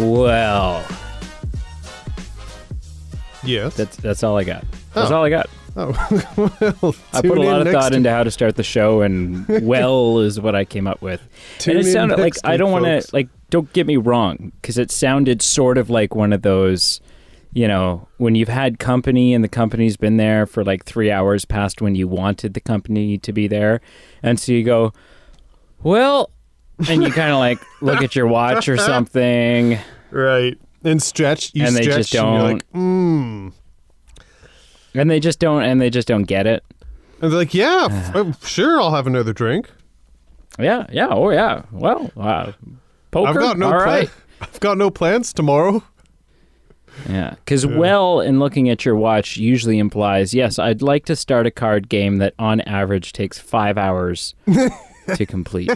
Well, Yes. that's all I got. That's all I got. Oh, well, I put a lot of thought into how to start the show, and well is what I came up with. And it sounded like, I don't want to, like, don't get me wrong, because it sounded sort of like one of those, you know, when you've had company and the company's been there for like 3 hours past when you wanted the company to be there. And so you go, well, and you kind of like look at your watch or something. Right. And stretch. You and stretch, they just don't. And you're like, And they just don't get it. And they're like, yeah, sure, I'll have another drink. Yeah, oh yeah. Well, poker. I've got no plans tomorrow. Yeah, because well, in looking at your watch usually implies, yes, I'd like to start a card game that on average takes 5 hours to complete.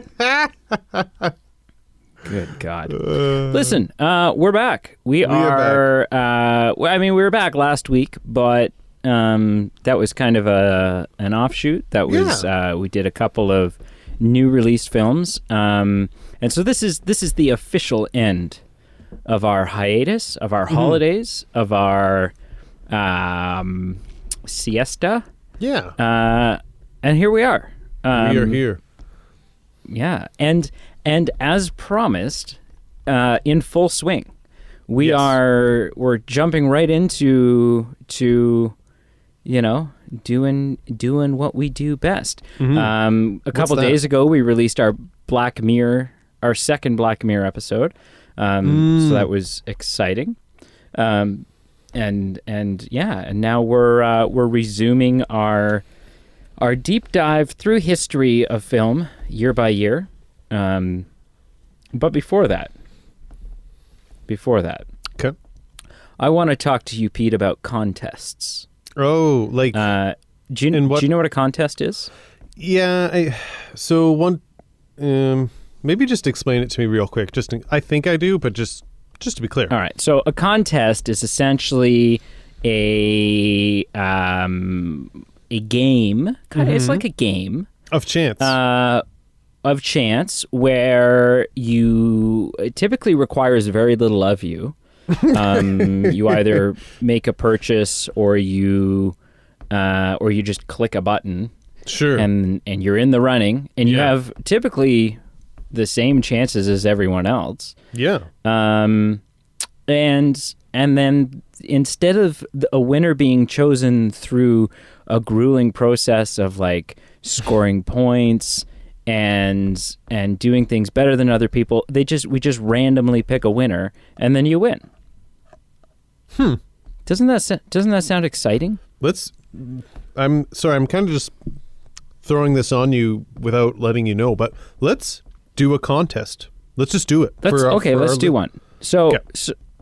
Good God. Listen, we're back. We are back. We were back last week, but that was kind of an offshoot. That was we did a couple of new release films, and so this is the official end of our hiatus, of our holidays, of our siesta. Yeah. And here we are. We are here. Yeah, and as promised, in full swing. We're jumping right into you know, doing what we do best. A couple days ago, we released our second Black Mirror episode. So that was exciting. And now we're resuming our deep dive through history of film year by year. But before that, okay, I want to talk to you, Pete, about contests. Oh, like do you know what a contest is? Yeah, maybe just explain it to me real quick. I think I do, but just to be clear. All right. So a contest is essentially a game. It's like a game of chance. Where it typically requires very little of you. You either make a purchase or you just click a button. Sure. And you're in the running, and you have typically the same chances as everyone else. Yeah. And then instead of a winner being chosen through a grueling process of like scoring points and doing things better than other people, we just randomly pick a winner and then you win. Doesn't that sound exciting? I'm sorry, I'm kind of just throwing this on you without letting you know, but let's do a contest. Let's just do it. Let's do one. So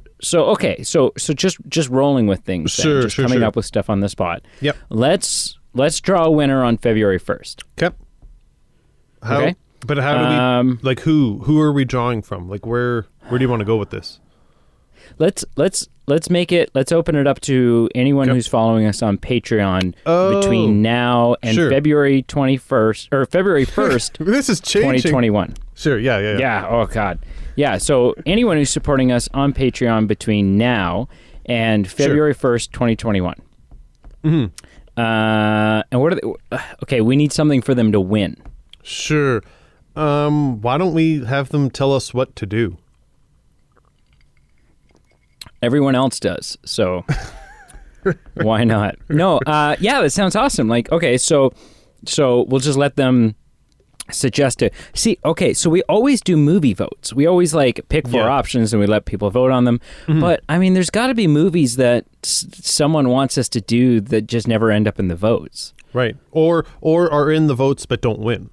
just rolling with things. Sure, coming up with stuff on the spot. Yep. Let's draw a winner on February 1st. Okay. Okay. But how do we who are we drawing from? Like where do you want to go with this? Let's open it up to anyone who's following us on Patreon between now and February 21st or February 1st. This is changing. 2021. Sure, yeah. Yeah, oh God. Yeah, so anyone who's supporting us on Patreon between now and February 1st, 2021. And what are they? Okay, we need something for them to win. Sure. Why don't we have them tell us what to do? Everyone else does, so why not? No, that sounds awesome. Like, okay, so we'll just let them suggest it. See, okay, so we always do movie votes. We always like pick 4 options and we let people vote on them. But I mean, there's got to be movies that someone wants us to do that just never end up in the votes, right? Or are in the votes but don't win.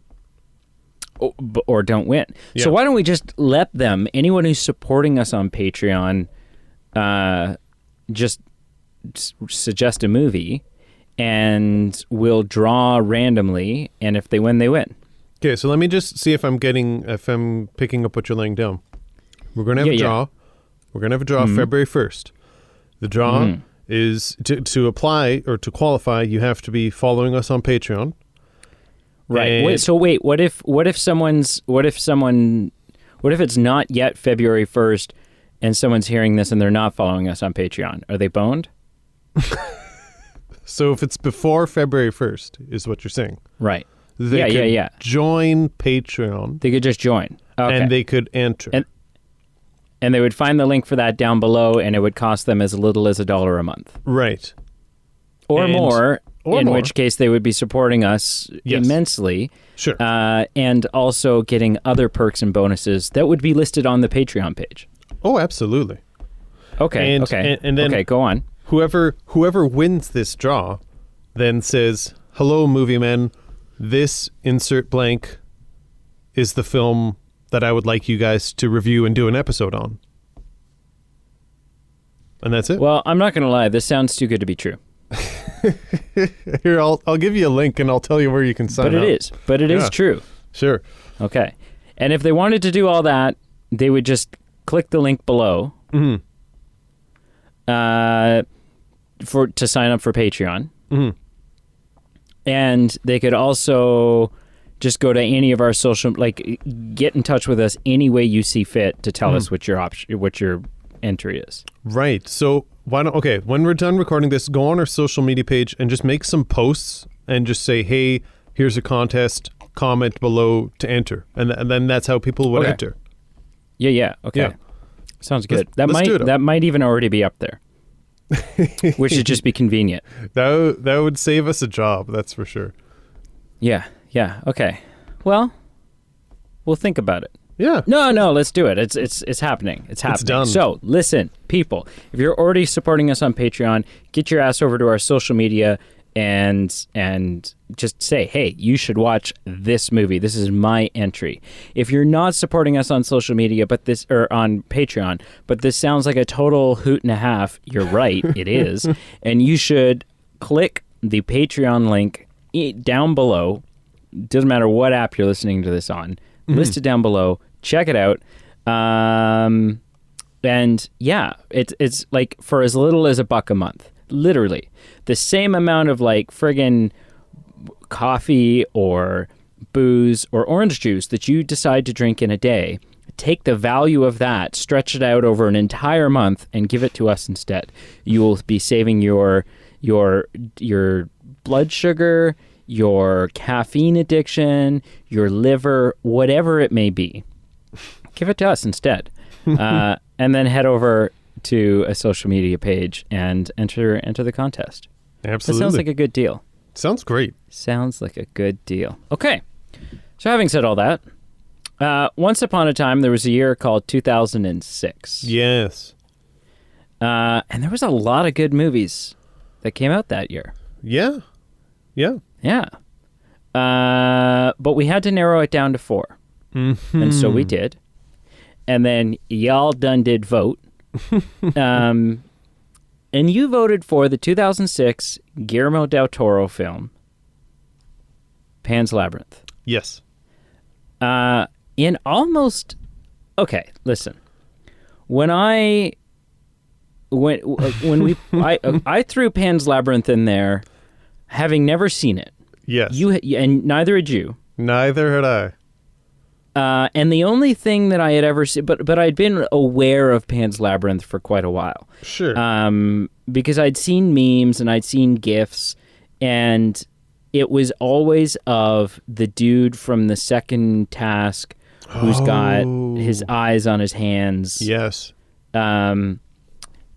Or don't win. Yeah. So why don't we just let them? Anyone who's supporting us on Patreon. Just suggest a movie and we'll draw randomly, and if they win, they win. Okay, so let me just see if I'm picking up what you're laying down. We're going to have a draw. We're going to have a draw February 1st. The draw is to apply or to qualify, you have to be following us on Patreon. Right. What if it's not yet February 1st and someone's hearing this and they're not following us on Patreon, are they boned? So if it's before February 1st, is what you're saying. Right. They could join Patreon. They could just join. Okay. And they could enter. And they would find the link for that down below, and it would cost them as little as $1 a month. Right. Or more, in which case they would be supporting us immensely. Sure. And also getting other perks and bonuses that would be listed on the Patreon page. Oh, absolutely. Okay. And then go on. Whoever wins this draw then says, "Hello, movie men. This insert blank is the film that I would like you guys to review and do an episode on." And that's it. Well, I'm not going to lie. This sounds too good to be true. Here, I'll give you a link and I'll tell you where you can sign up. But it is true. Sure. Okay. And if they wanted to do all that, they would just click the link below to sign up for Patreon. Mm-hmm. And they could also just go to any of our social, like, get in touch with us any way you see fit to tell us what your entry is. Right. So when we're done recording this, go on our social media page and just make some posts and just say, "Hey, here's a contest. Comment below to enter," and then that's how people would enter. Yeah. Okay. Yeah. Sounds good. That might even already be up there. Which should just be convenient. That would save us a job, that's for sure. Yeah. Okay. Well, we'll think about it. Yeah. No, let's do it. It's happening. It's happening. It's done. So, listen, people, if you're already supporting us on Patreon, get your ass over to our social media and just say, "Hey, you should watch this movie. This is my entry." If you're not supporting us on social media, or on Patreon, but this sounds like a total hoot and a half, you're right, it is. And you should click the Patreon link down below. Doesn't matter what app you're listening to this on. Listed down below. Check it out. And yeah, it's like for as little as $1 a month. Literally. The same amount of like friggin' coffee or booze or orange juice that you decide to drink in a day, take the value of that, stretch it out over an entire month, and give it to us instead. You will be saving your blood sugar, your caffeine addiction, your liver, whatever it may be. Give it to us instead. And then head over to a social media page and enter the contest. Absolutely. That sounds like a good deal. Sounds great. Sounds like a good deal. Okay. So having said all that, once upon a time, there was a year called 2006. Yes. And there was a lot of good movies that came out that year. Yeah. But we had to narrow it down to 4. Mm-hmm. And so we did. And then y'all done did vote. And you voted for the 2006 Guillermo del Toro film, Pan's Labyrinth. Yes. In almost... Okay, listen. When I threw Pan's Labyrinth in there, having never seen it. Yes. And neither had you. Neither had I. And the only thing that I had ever seen, but I'd been aware of Pan's Labyrinth for quite a while. Sure. Because I'd seen memes and I'd seen GIFs, and it was always of the dude from the second task who's got his eyes on his hands. Yes. And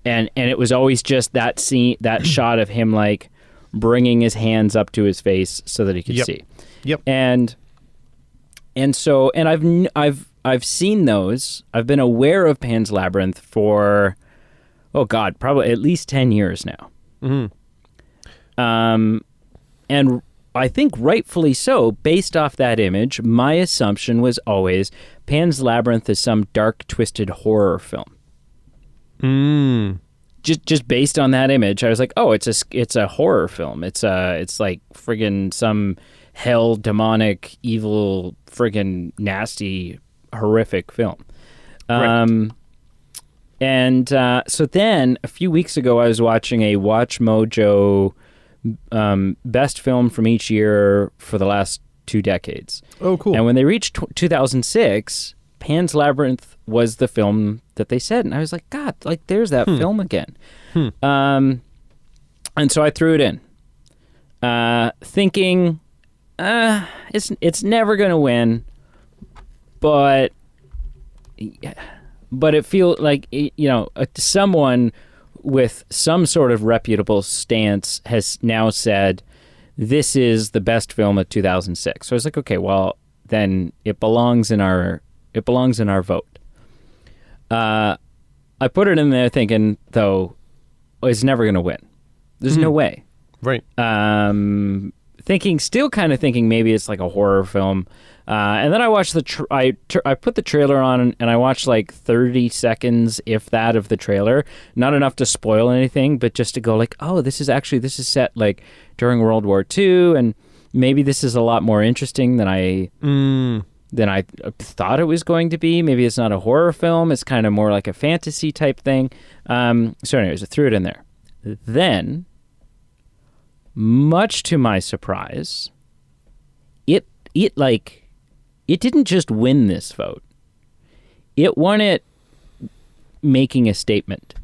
it was always just that scene, that shot of him like bringing his hands up to his face so that he could see. Yep. And so I've seen those. I've been aware of Pan's Labyrinth for, probably at least 10 years now. Mm-hmm. And I think rightfully so, based off that image, my assumption was always Pan's Labyrinth is some dark, twisted horror film. Just based on that image, I was like, oh, it's a horror film. It's like friggin' some hell, demonic, evil, friggin' nasty, horrific film. Right. And so then a few weeks ago, I was watching a Watch Mojo best film from each year for the last 2 decades. Oh, cool. And when they reached 2006, Pan's Labyrinth was the film that they said. And I was like, God, like, there's that film again. And so I threw it in, thinking, it's never going to win, but it feels like, someone with some sort of reputable stance has now said, this is the best film of 2006. So I was like, okay, well, then it belongs in our vote. I put it in there thinking, though, it's never going to win. There's no way. Right. Still kind of thinking maybe it's like a horror film. And then I watched I put the trailer on and I watched like 30 seconds, if that, of the trailer. Not enough to spoil anything, but just to go like, oh, this is set like during World War II, and maybe this is a lot more interesting than I thought it was going to be. Maybe it's not a horror film. It's kind of more like a fantasy type thing. So anyways, I threw it in there. Then, much to my surprise, it didn't just win this vote. It won it making a statement.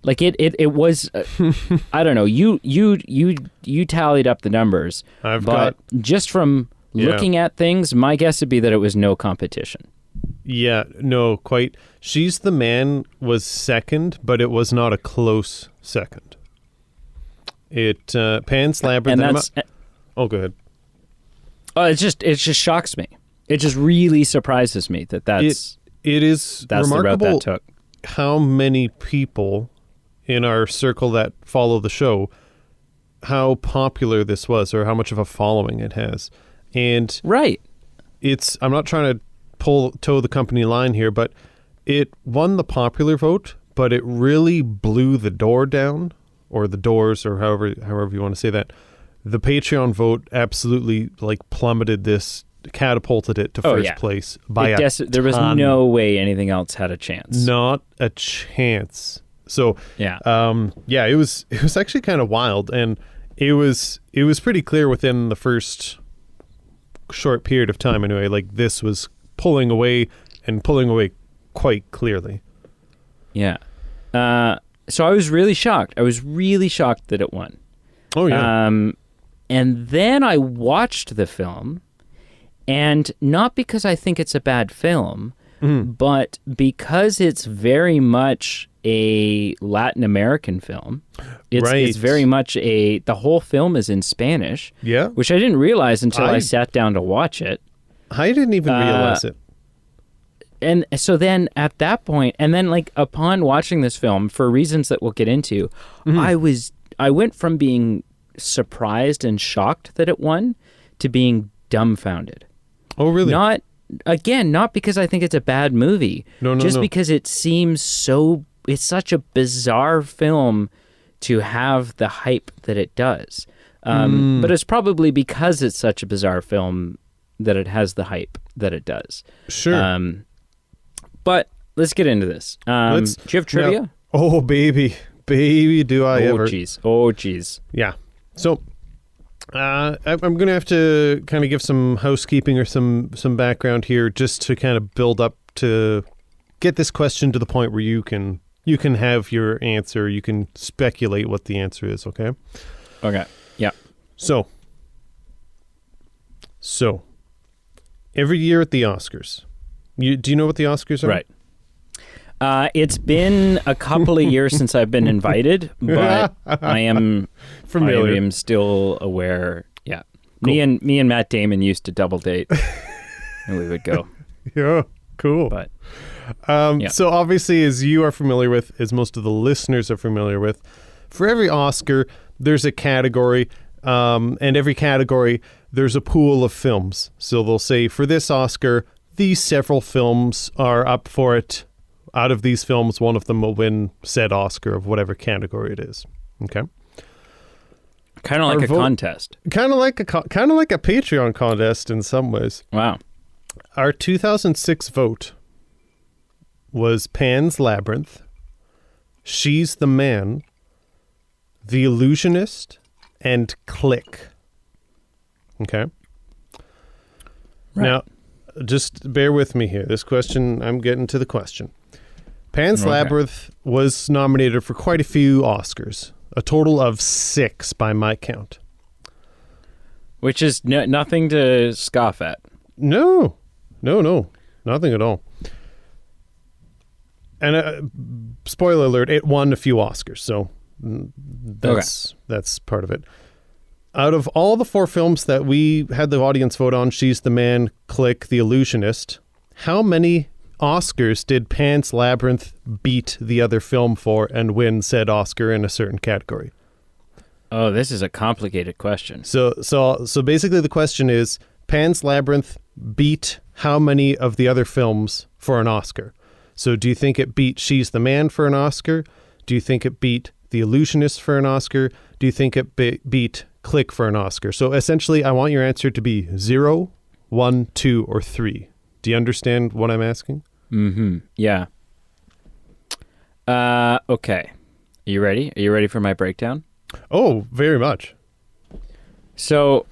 Like it was, I don't know. You tallied up the numbers, but just from looking at things, my guess would be that it was no competition. Yeah, no, quite. She's the Man was second, but it was not a close second. Pan's Labyrinth. And that's, go ahead. It just shocks me. It just really surprises me that's that's remarkable the route that took. How many people in our circle that follow the show, how popular this was, or how much of a following it has. And right. I'm not trying to toe the company line here, but it won the popular vote, but it really blew the door down, or the doors, or however you want to say that. The Patreon vote absolutely plummeted this, catapulted it to first place by a ton. There was no way anything else had a chance. Not a chance. So yeah, it was actually kind of wild, and it was pretty clear within the first short period of time anyway. Like, this was pulling away quite clearly. Yeah. So I was really shocked. I was really shocked that it won. Oh yeah. And then I watched the film, and not because I think it's a bad film, but because it's very much a Latin American film. It's very much the whole film is in Spanish. Yeah. Which I didn't realize until I sat down to watch it. I didn't even realize it. And so then at that point, and then upon watching this film, for reasons that we'll get into, I went from being surprised and shocked that it won to being dumbfounded. Oh, really? Not because I think it's a bad movie. No. Because it seems it's such a bizarre film to have the hype that it does. But it's probably because it's such a bizarre film that it has the hype that it does. Sure. But let's get into this. Do you have trivia? Now, oh, baby, do I ever. Oh, geez. Yeah. So I'm going to have to kind of give some housekeeping or some background here, just to kind of build up to get this question to the point where you can have your answer. You can speculate what the answer is, okay? Okay. Yeah. So every year at the Oscars, do you know what the Oscars are? Right. It's been a couple of years since I've been invited, but I am familiar. I am still aware. Yeah. Cool. Me and Matt Damon used to double date, and we would go. Yeah. Cool. But so obviously, as you are familiar with, as most of the listeners are familiar with, for every Oscar, there's a category, and every category, there's a pool of films. So they'll say, for this Oscar, these several films are up for it. Out of these films, one of them will win said Oscar of whatever category it is. Okay. Kind of like a contest. Kind of like a Patreon contest in some ways. Wow. Our 2006 vote was Pan's Labyrinth, She's the Man, The Illusionist, and Click. Okay. Right. Now, just bear with me here. This question, I'm getting to the question. Pan's Labyrinth was nominated for quite a few Oscars, a total of 6 by my count. Which is nothing to scoff at. No, nothing at all. And spoiler alert, it won a few Oscars, so that's part of it. Out of all the 4 films that we had the audience vote on, She's the Man, Click, The Illusionist, how many Oscars did Pan's Labyrinth beat the other film for and win said Oscar in a certain category? Oh, this is a complicated question. So basically the question is, Pan's Labyrinth beat how many of the other films for an Oscar? So do you think it beat She's the Man for an Oscar? Do you think it beat The Illusionist for an Oscar? Do you think it beat Click for an Oscar? So essentially, I want your answer to be 0, 1, 2, or 3. Do you understand what I'm asking? Mm-hmm. Yeah. Okay. Are you ready? Are you ready for my breakdown? Oh, very much. So,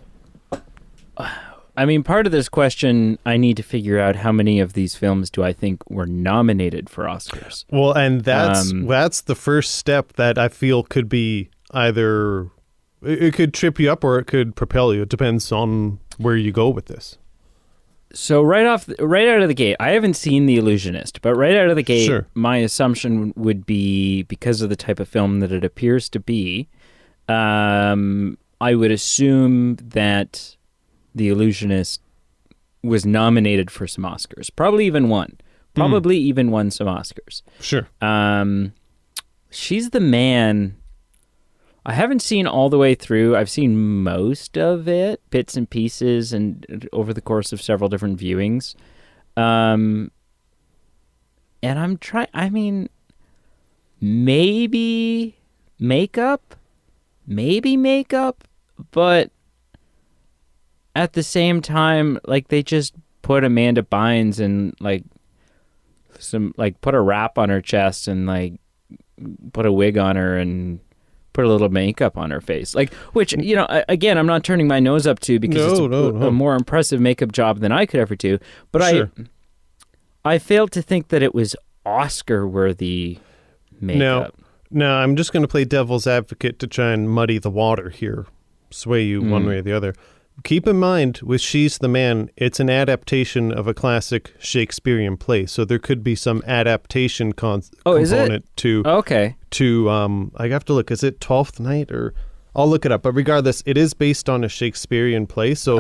I mean, part of this question, I need to figure out how many of these films do I think were nominated for Oscars. Well, and that's the first step that I feel could be either, it could trip you up or it could propel you. It depends on where you go with this. So right out of the gate, I haven't seen The Illusionist, but right out of the gate, Sure. My assumption would be, because of the type of film that it appears to be, I would assume that The Illusionist was nominated for some Oscars. Probably even won. Even won some Oscars. Sure. She's the Man. I haven't seen all the way through. I've seen most of it, bits and pieces, and over the course of several different viewings. And I'm trying, I mean, maybe makeup, but at the same time, like, they just put Amanda Bynes in, like, put a wrap on her chest and, like, put a wig on her and put a little makeup on her face, like, which, you know, again, I'm not turning my nose up to, because it's a more impressive makeup job than I could ever do. But sure. I failed to think that it was Oscar-worthy makeup. Now, I'm just going to play devil's advocate to try and muddy the water here, sway you one way or the other. Keep in mind, with She's the Man, it's an adaptation of a classic Shakespearean play, so there could be some adaptation component to. Okay. I have to look. Is it 12th Night, or I'll look it up. But regardless, it is based on a Shakespearean play, so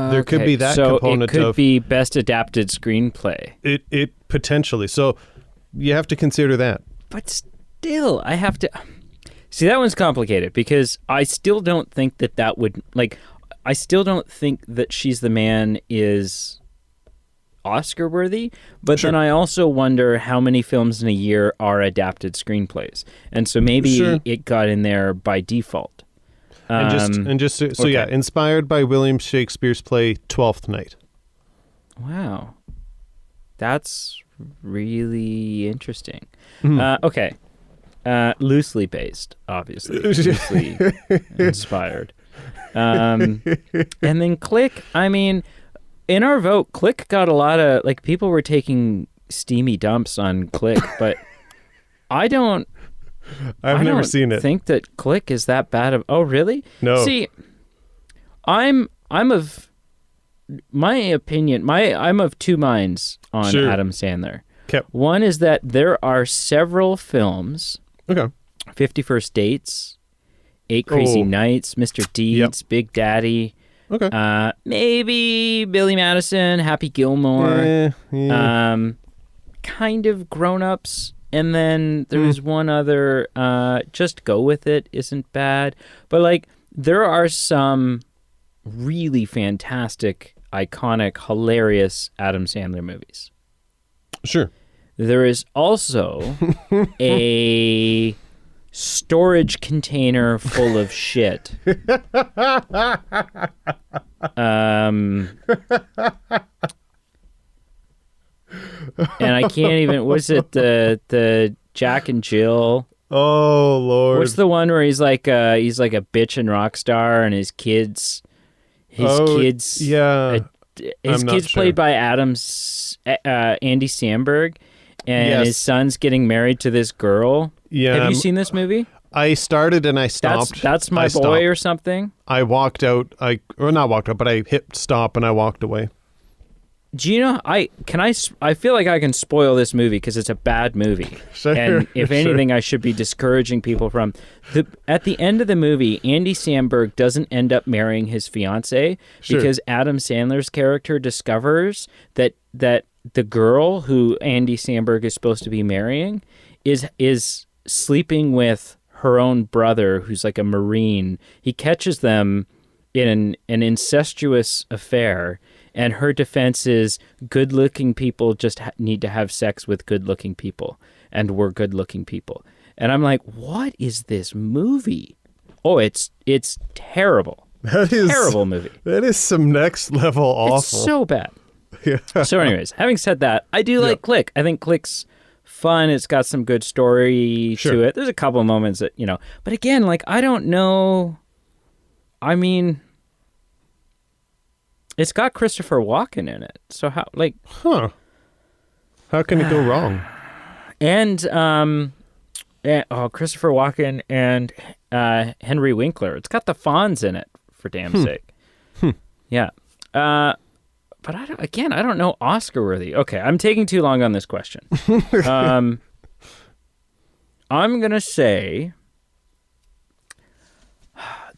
there could be that component. So it could be best adapted screenplay. It potentially. So you have to consider that. But still, I have to see, that one's complicated, because I still don't think that would, like. I still don't think that She's the Man is Oscar worthy, but Then I also wonder how many films in a year are adapted screenplays, and so maybe it got in there by default. Inspired by William Shakespeare's play Twelfth Night. Wow, that's really interesting. Okay, loosely based, obviously, loosely inspired. And then Click, I mean, in our vote, Click got a lot of, like, people were taking steamy dumps on Click, but I've never seen it. I think that Click is that bad of, oh, really? No. See, I'm of two minds on Adam Sandler. Okay. One is that there are several films, 50 First Dates, 8 Crazy Nights, Mr. Deeds, Big Daddy. Okay. Maybe Billy Madison, Happy Gilmore. Kind of Grown Ups. And then there was one other, Just Go With It isn't bad. But, like, there are some really fantastic, iconic, hilarious Adam Sandler movies. Sure. There is also a storage container full of shit. And I can't even, was it the Jack and Jill? Oh, Lord. What's the one where he's like a bitch and rock star, and his kids his kid's played by Andy Samberg, and his son's getting married to this girl. Yeah. Have you seen this movie? I started and I stopped. That's my boy or something? I walked out. Or not walked out, but I hit stop and I walked away. Do you know, I feel like I can spoil this movie because it's a bad movie. Sure, and if anything, I should be discouraging people from. At the end of the movie, Andy Samberg doesn't end up marrying his fiancée because Adam Sandler's character discovers that the girl who Andy Samberg is supposed to be marrying is sleeping with her own brother, who's like a Marine. He catches them in an incestuous affair. And her defense is good-looking people just need to have sex with good-looking people. And we're good-looking people. And I'm like, what is this movie? Oh, it's terrible. That is terrible movie. That is some next level awful. It's so bad. Yeah. So anyways, having said that, I do like Click. I think Click's fun. It's got some good story to it. There's a couple of moments that, but again, like, I don't know. I mean, it's got Christopher Walken in it. So how, like... Huh. How can it go wrong? And, Christopher Walken and Henry Winkler. It's got the Fonz in it, for damn sake. Yeah. But I don't know Oscar-worthy. Okay, I'm taking too long on this question. I'm going to say...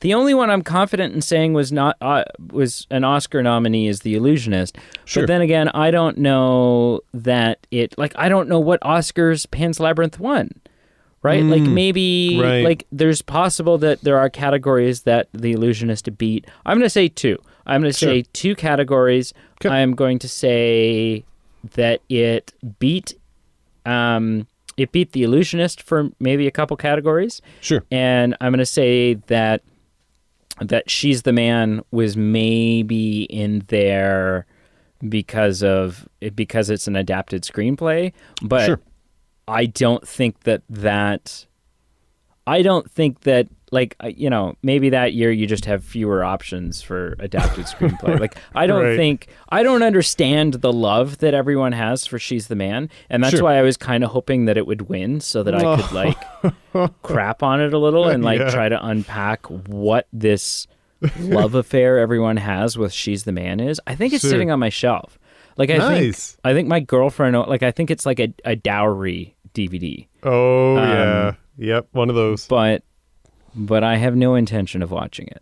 The only one I'm confident in saying was an Oscar nominee is The Illusionist. Sure. But then again, I don't know that I don't know what Oscars Pan's Labyrinth won, right? Like maybe, there's possible that there are categories that The Illusionist beat. I'm going to say two. I'm going to say two categories. Okay. I'm going to say that it beat The Illusionist for maybe a couple categories. Sure. And I'm going to say that She's the Man was maybe in there because it's an adapted screenplay, but I don't think that maybe that year you just have fewer options for adapted screenplay. Like, I don't understand the love that everyone has for She's the Man. And that's why I was kind of hoping that it would win so that I could crap on it a little and try to unpack what this love affair everyone has with She's the Man is. I think it's sitting on my shelf. Like, I think my girlfriend, I think it's like a dowry DVD. Oh, yeah. Yep. One of those. But I have no intention of watching it.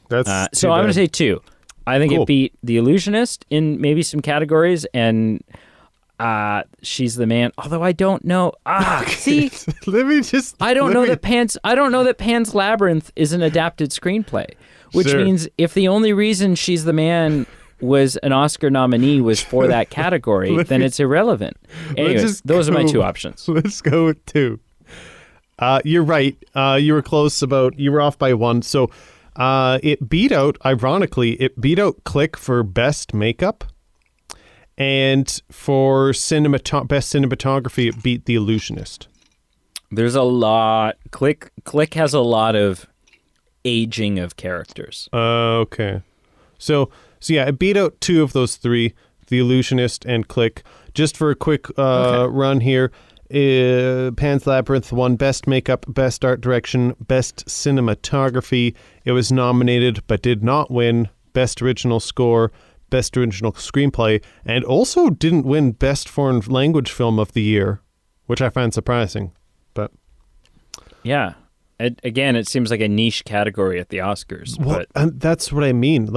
That's so I'm going to say two. I think it beat The Illusionist in maybe some categories, and She's the Man. Although I don't know. See, I don't know that Pan's Labyrinth is an adapted screenplay, which means if the only reason She's the Man was an Oscar nominee was for that category, then it's irrelevant. Anyways, those are my two options. Let's go with two. You're right. You were close you were off by one. So it beat out Click for best makeup. And for best cinematography, it beat The Illusionist. There's a lot. Click has a lot of aging of characters. Okay. So yeah, it beat out two of those three, The Illusionist and Click. Just for a quick run here. Pan's Labyrinth won Best Makeup, Best Art Direction, Best Cinematography. It was nominated but did not win Best Original Score, Best Original Screenplay, and also didn't win Best Foreign Language Film of the Year, which I find surprising. But yeah, it seems like a niche category at the Oscars. Well, and that's what I mean.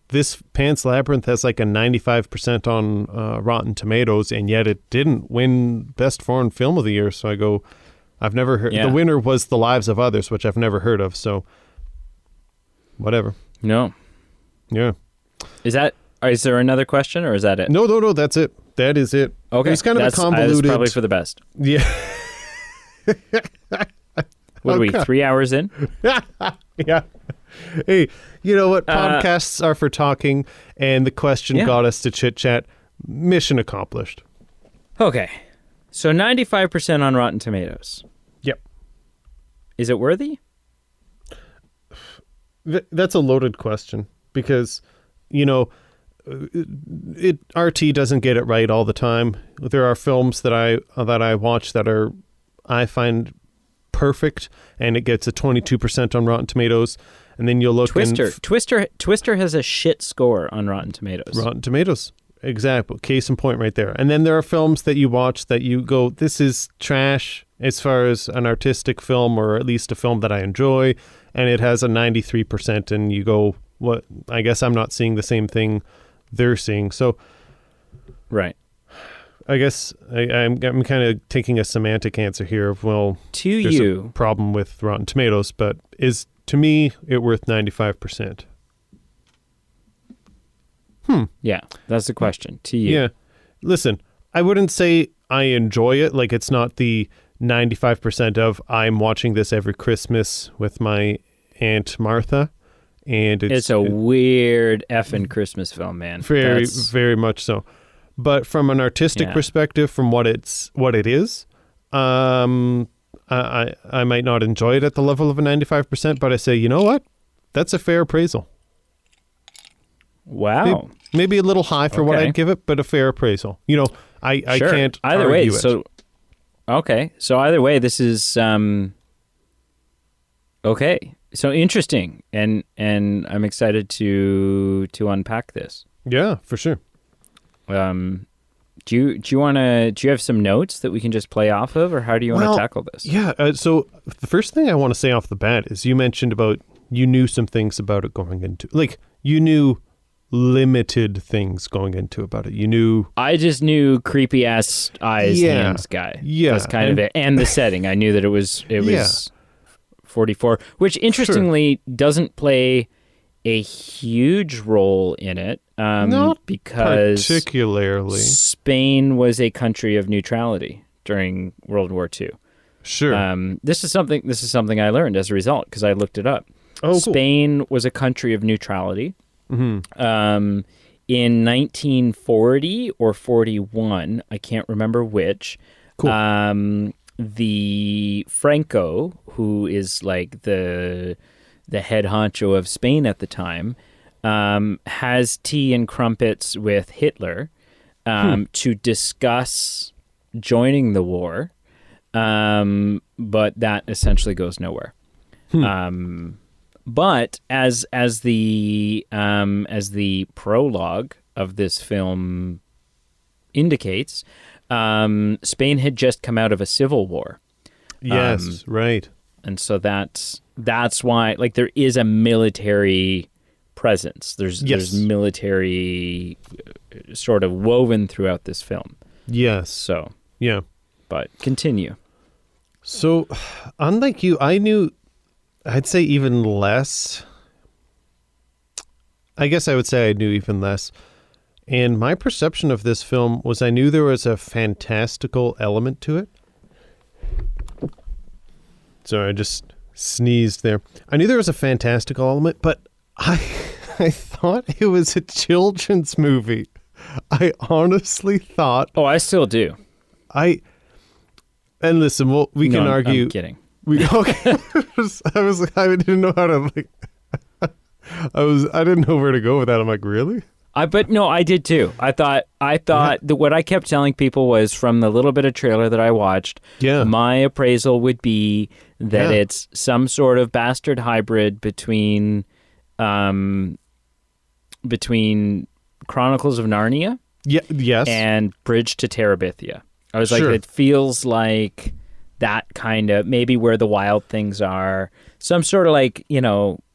This Pan's Labyrinth has like a 95% on Rotten Tomatoes, and yet it didn't win Best Foreign Film of the Year. So I've never heard. Yeah. The winner was The Lives of Others, which I've never heard of. So whatever. No. Yeah. Is there another question, or is that it? No. That's it. That is it. Okay. It's kind of a convoluted. That's probably for the best. Yeah. What are we, 3 hours in? Yeah. Hey, you know what? Podcasts are for talking, and the question got us to chit-chat. Mission accomplished. Okay. So 95% on Rotten Tomatoes. Yep. Is it worthy? That's a loaded question because, RT doesn't get it right all the time. There are films that I watch that I find perfect, and it gets a 22% on Rotten Tomatoes. And then you'll look Twister has a shit score on Rotten Tomatoes. Rotten Tomatoes. Exactly. Case in point right there. And then there are films that you watch that you go, this is trash as far as an artistic film, or at least a film that I enjoy, and it has a 93%, and you go, what? I guess I'm not seeing the same thing they're seeing. So right. I guess I'm kind of taking a semantic answer here of, well, there's a problem with Rotten Tomatoes, but is, to me, it worth 95%? Yeah, that's the question. To you. Yeah. Listen, I wouldn't say I enjoy it. Like, it's not the 95% of I'm watching this every Christmas with my Aunt Martha. And it's a weird effing Christmas film, man. Very much so. But from an artistic perspective, from what it is, I might not enjoy it at the level of a 95%, but I say, you know what? That's a fair appraisal. Wow. Maybe a little high for what I'd give it, but a fair appraisal. You know, I can't either argue way. it. So either way, this is okay. So interesting, and I'm excited to unpack this. Yeah, for sure. Do you have some notes that we can just play off of, or how do you want to tackle this? Yeah. So the first thing I want to say off the bat is you mentioned about you knew some things about it going into, like, you knew limited things going into about it. You knew. I just knew creepy ass eyes hands guy. Yeah, that's kind of it, and the setting. I knew that it was 44, which interestingly doesn't play a huge role in it. Not because particularly. Spain was a country of neutrality during World War II. Sure. This is something I learned as a result, because I looked it up. Oh, Spain was a country of neutrality. Mm-hmm. In 1940 or 41, I can't remember which. Cool. The Franco, who is like the head honcho of Spain at the time, has tea and crumpets with Hitler to discuss joining the war, but that essentially goes nowhere. But as the prologue of this film indicates, Spain had just come out of a civil war. Yes, right. And so that's why, like, there is a military presence. There's military sort of woven throughout this film. Yes. So yeah. But continue. So, unlike you, I'd say even less. I guess I would say I knew even less. And my perception of this film was I knew there was a fantastical element to it. Sorry, I just sneezed there. I knew there was a fantastical element, but I thought it was a children's movie. I honestly thought... Oh, I still do. And listen, we can argue... I'm kidding. I didn't know how to, like... I didn't know where to go with that. I'm like, really? But no, I did too. I thought that what I kept telling people was, from the little bit of trailer that I watched, my appraisal would be that it's some sort of bastard hybrid between Chronicles of Narnia and Bridge to Terabithia. I was like, it feels like that kind of, maybe Where the Wild Things Are, some sort of, like,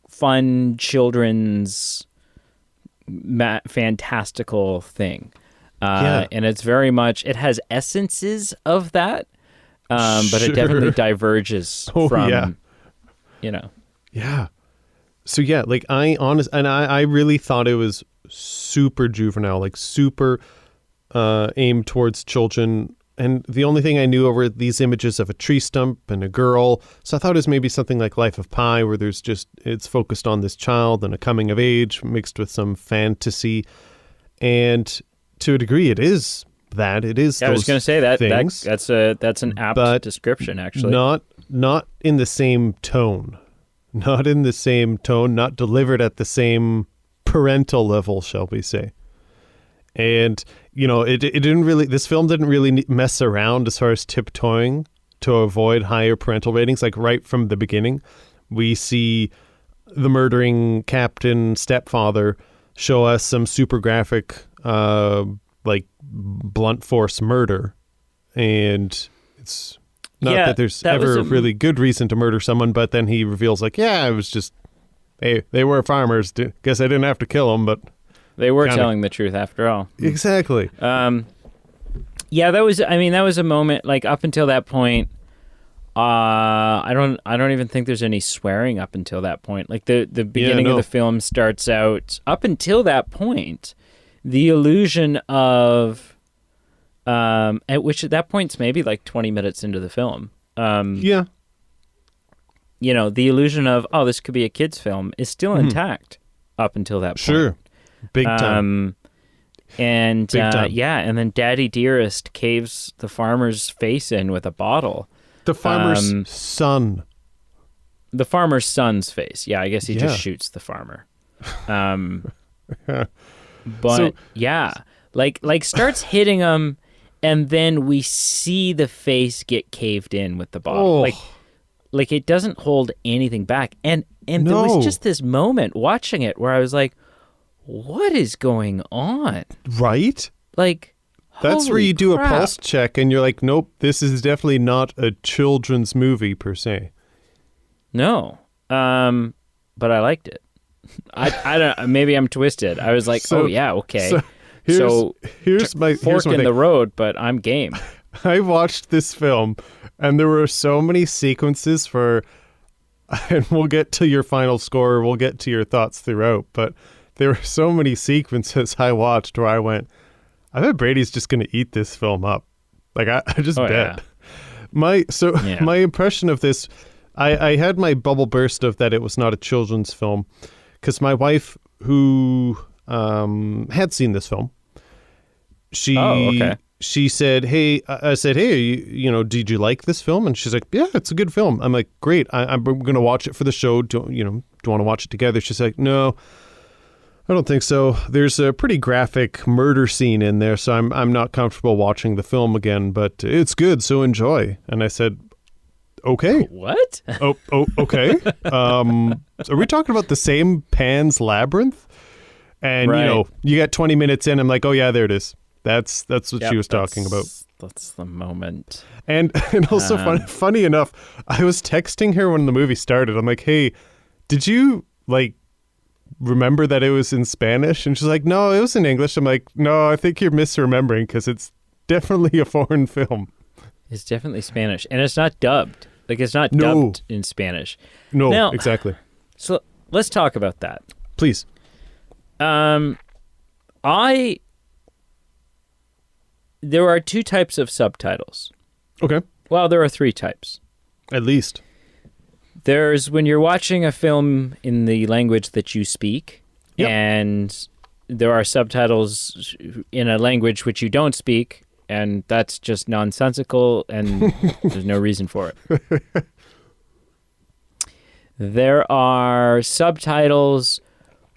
fun children's fantastical thing. And it's very much, it has essences of that, but it definitely diverges from, Yeah. So yeah, like I really thought it was super juvenile, like super aimed towards children. And the only thing I knew over these images of a tree stump and a girl, so I thought it was maybe something like Life of Pi, where it's focused on this child and a coming of age mixed with some fantasy. And to a degree, it is that. It is. I was going to say that things, that's an apt description, actually. Not in the same tone. Not in the same tone. Not delivered at the same parental level, shall we say? And, it didn't really, this film didn't really mess around as far as tiptoeing to avoid higher parental ratings. Like right from the beginning, we see the murdering captain stepfather show us some super graphic, blunt force murder. And it's not that there's ever a really good reason to murder someone, but then he reveals it was just, hey, they were farmers. Guess I didn't have to kill them, but they were telling the truth after all. Exactly. That was a moment, like, up until that point, I don't even think there's any swearing up until that point. Like, the beginning of the film starts out, up until that point, the illusion of, at that point's maybe like 20 minutes into the film. The illusion of, this could be a kid's film is still intact up until that point. Sure. Big time. And then Daddy Dearest caves the farmer's face in with a bottle. The farmer's son. The farmer's son's face. Yeah, I guess he just shoots the farmer. Starts hitting him, and then we see the face get caved in with the bottle. Oh. Like it doesn't hold anything back. And there was just this moment watching it where I was like, what is going on? Right? Like, that's where you do a pulse check and you're like, nope, this is definitely not a children's movie per se. No. But I liked it. I don't, maybe I'm twisted. I was like, okay. Here's my fork in the road, but I'm game. I watched this film and there were so many sequences and we'll get to your final score, we'll get to your thoughts throughout, but there were so many sequences I watched where I went, I bet Brady's just going to eat this film up. Like, I just bet. Yeah. My impression of this, I had my bubble burst of that it was not a children's film, because my wife, who had seen this film, she said, hey, I said, hey, did you like this film? And she's like, yeah, it's a good film. I'm like, great. I'm going to watch it for the show. Do you want to watch it together? She's like, no, I don't think so. There's a pretty graphic murder scene in there, so I'm not comfortable watching the film again, but it's good, so enjoy. And I said, okay. What? Okay. Are we talking about the same Pan's Labyrinth? And, you get 20 minutes in, I'm like, oh, yeah, there it is. That's what she was talking about. That's the moment. And also, funny enough, I was texting her when the movie started. I'm like, hey, did you, remember that it was in Spanish? And she's like, no, it was in English. I'm like, no, I think you're misremembering because it's definitely a foreign film. It's definitely Spanish. And it's not dubbed. Like, it's not dubbed in Spanish. No, now, exactly. So let's talk about that. Please. There are two types of subtitles. Okay. Well, there are three types. At least. There's when you're watching a film in the language that you speak, and there are subtitles in a language which you don't speak, and that's just nonsensical, and there's no reason for it. There are subtitles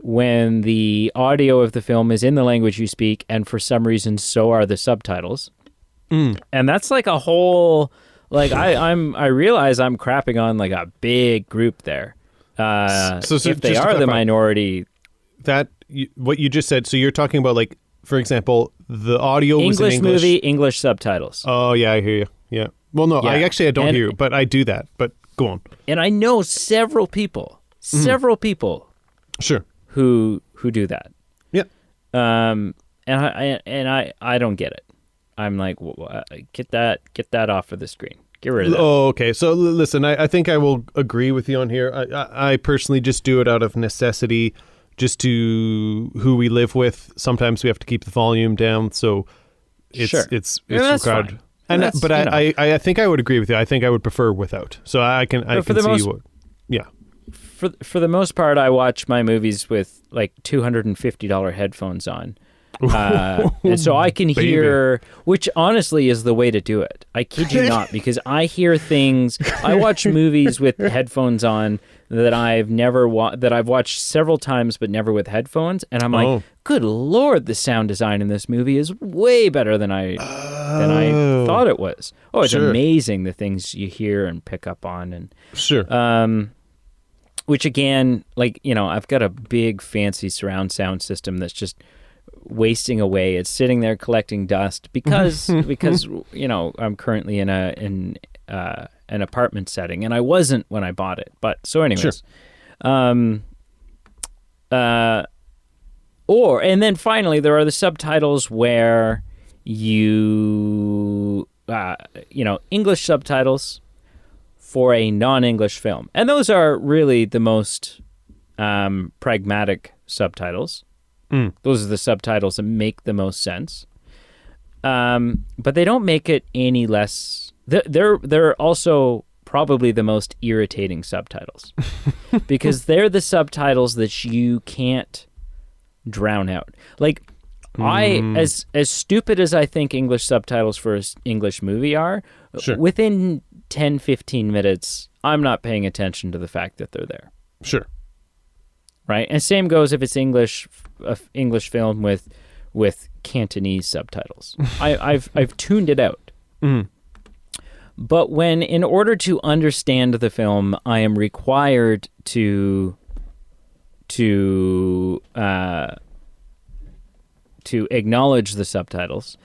when the audio of the film is in the language you speak, and for some reason, so are the subtitles. And that's like a whole... Like, I realize I'm crapping on like a big group there. So if they are the minority... What you just said, so you're talking about, like, for example, the audio was in English. English movie, English subtitles. Oh, yeah, I hear you. Yeah. Well, no, I don't hear you, but I do that. But go on. And I know several people. Sure. Who do that. Yeah. And I don't get it. I'm like, get that off of the screen. Get rid of that. Oh, okay. So listen, I think I will agree with you on here. I personally just do it out of necessity, just to who we live with. Sometimes we have to keep the volume down, so it's required. But I think I would agree with you. I think I would prefer without. So I can see what. Yeah. For the most part, I watch my movies with like $250 headphones on. And so I can hear, which honestly is the way to do it. I kid you not, because I hear things. I watch movies with headphones on that I've watched several times but never with headphones, and I'm like, good Lord, the sound design in this movie is way better than I thought it was. Oh, it's amazing the things you hear and pick up on, and which again, like, you know, I've got a big fancy surround sound system that's just wasting away. It's sitting there collecting dust because you know, I'm currently in an apartment setting, and I wasn't when I bought it. But so anyways, and then finally there are the subtitles where you know, English subtitles for a non-English film, and those are really the most pragmatic subtitles. Those are the subtitles that make the most sense, but they don't make it any less. They're also probably the most irritating subtitles because they're the subtitles that you can't drown out. Like, as stupid as I think English subtitles for an English movie are, within 10, 15 minutes, I'm not paying attention to the fact that they're there. Sure. Right? And same goes if it's English film with Cantonese subtitles. I've tuned it out. But when, in order to understand the film, I am required to acknowledge the subtitles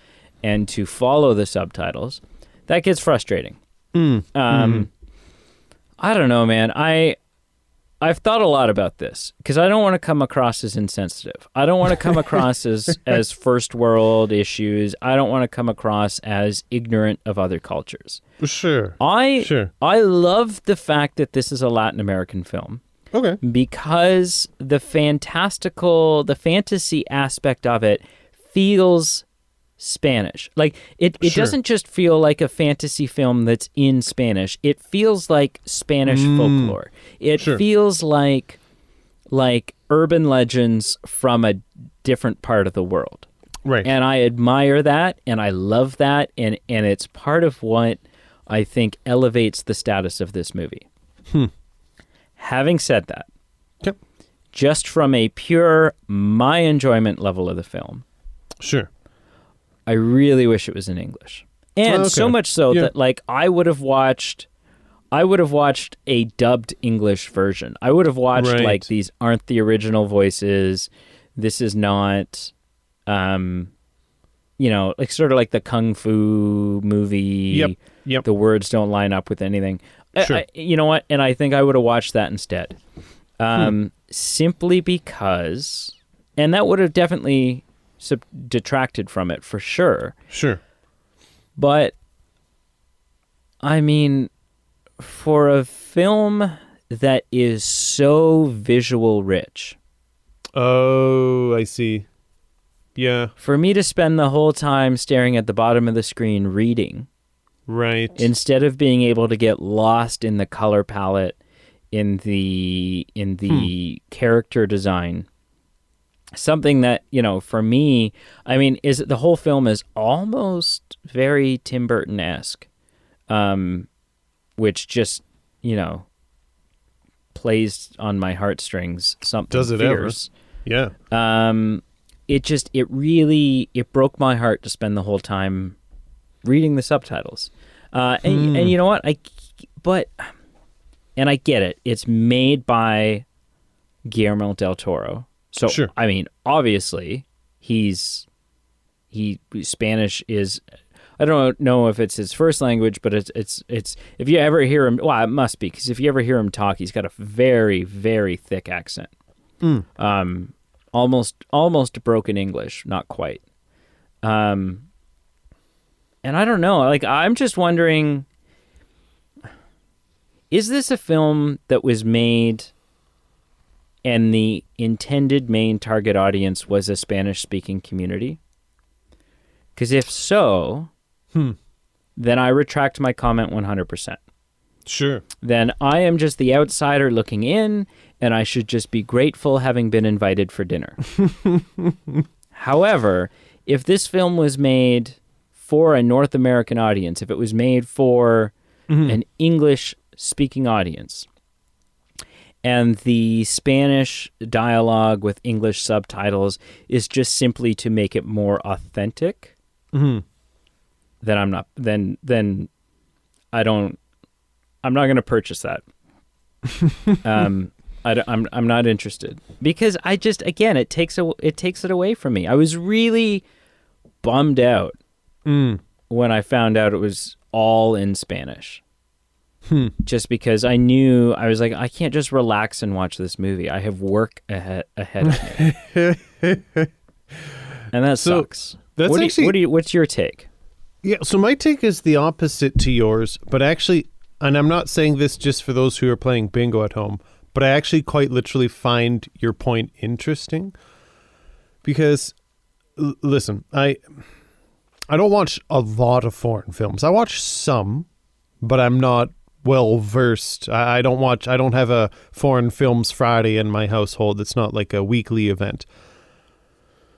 and to follow the subtitles, that gets frustrating. I don't know, man. I've thought a lot about this because I don't want to come across as insensitive. I don't want to come across as first world issues. I don't want to come across as ignorant of other cultures. Sure. I love the fact that this is a Latin American film. Okay. Because the fantasy aspect of it feels Spanish. Like, it doesn't just feel like a fantasy film that's in Spanish. It feels like Spanish folklore. It feels like urban legends from a different part of the world. Right. And I admire that, and I love that, and it's part of what I think elevates the status of this movie. Having said that, just from a pure my enjoyment level of the film, I really wish it was in English. And so much so that, like, I would have watched a dubbed English version. I would have watched like, these aren't the original voices. This is not, you know, like sort of like the Kung Fu movie. Yep. The words don't line up with anything. You know what? And I think I would have watched that instead. Simply because, and that would have definitely detracted from it for sure. But, I mean, for a film that is so visual rich. Oh, I see. Yeah. For me to spend the whole time staring at the bottom of the screen reading. Right. Instead of being able to get lost in the color palette, in the character design. Something that, you know, for me, I mean, is the whole film is almost very Tim Burton-esque, which just, you know, plays on my heartstrings. Something does it fierce. Ever? Yeah. It broke my heart to spend the whole time reading the subtitles. And you know what? I get it. It's made by Guillermo del Toro. So, I mean, obviously, Spanish is, I don't know if it's his first language, but it's if you ever hear him, well, it must be, because if you ever hear him talk, he's got a very, very thick accent. Almost broken English, not quite. And I don't know, like, I'm just wondering, is this a film that was made and the intended main target audience was a Spanish-speaking community? Because if so, then I retract my comment 100%. Sure. Then I am just the outsider looking in, and I should just be grateful having been invited for dinner. However, if this film was made for a North American audience, if it was made for an English-speaking audience, And the Spanish dialogue with English subtitles is just simply to make it more authentic. Mm-hmm. I'm not going to purchase that. I'm not interested because I just, again, it takes it away from me. I was really bummed out when I found out it was all in Spanish. Just because I knew, I was like, I can't just relax and watch this movie. I have work ahead of me. And that sucks. What's your take? Yeah, so my take is the opposite to yours, but actually, and I'm not saying this just for those who are playing bingo at home, but I actually quite literally find your point interesting because, listen, I don't watch a lot of foreign films. I watch some, but I'm not well versed. I don't have a foreign films Friday in my household. It's not like a weekly event.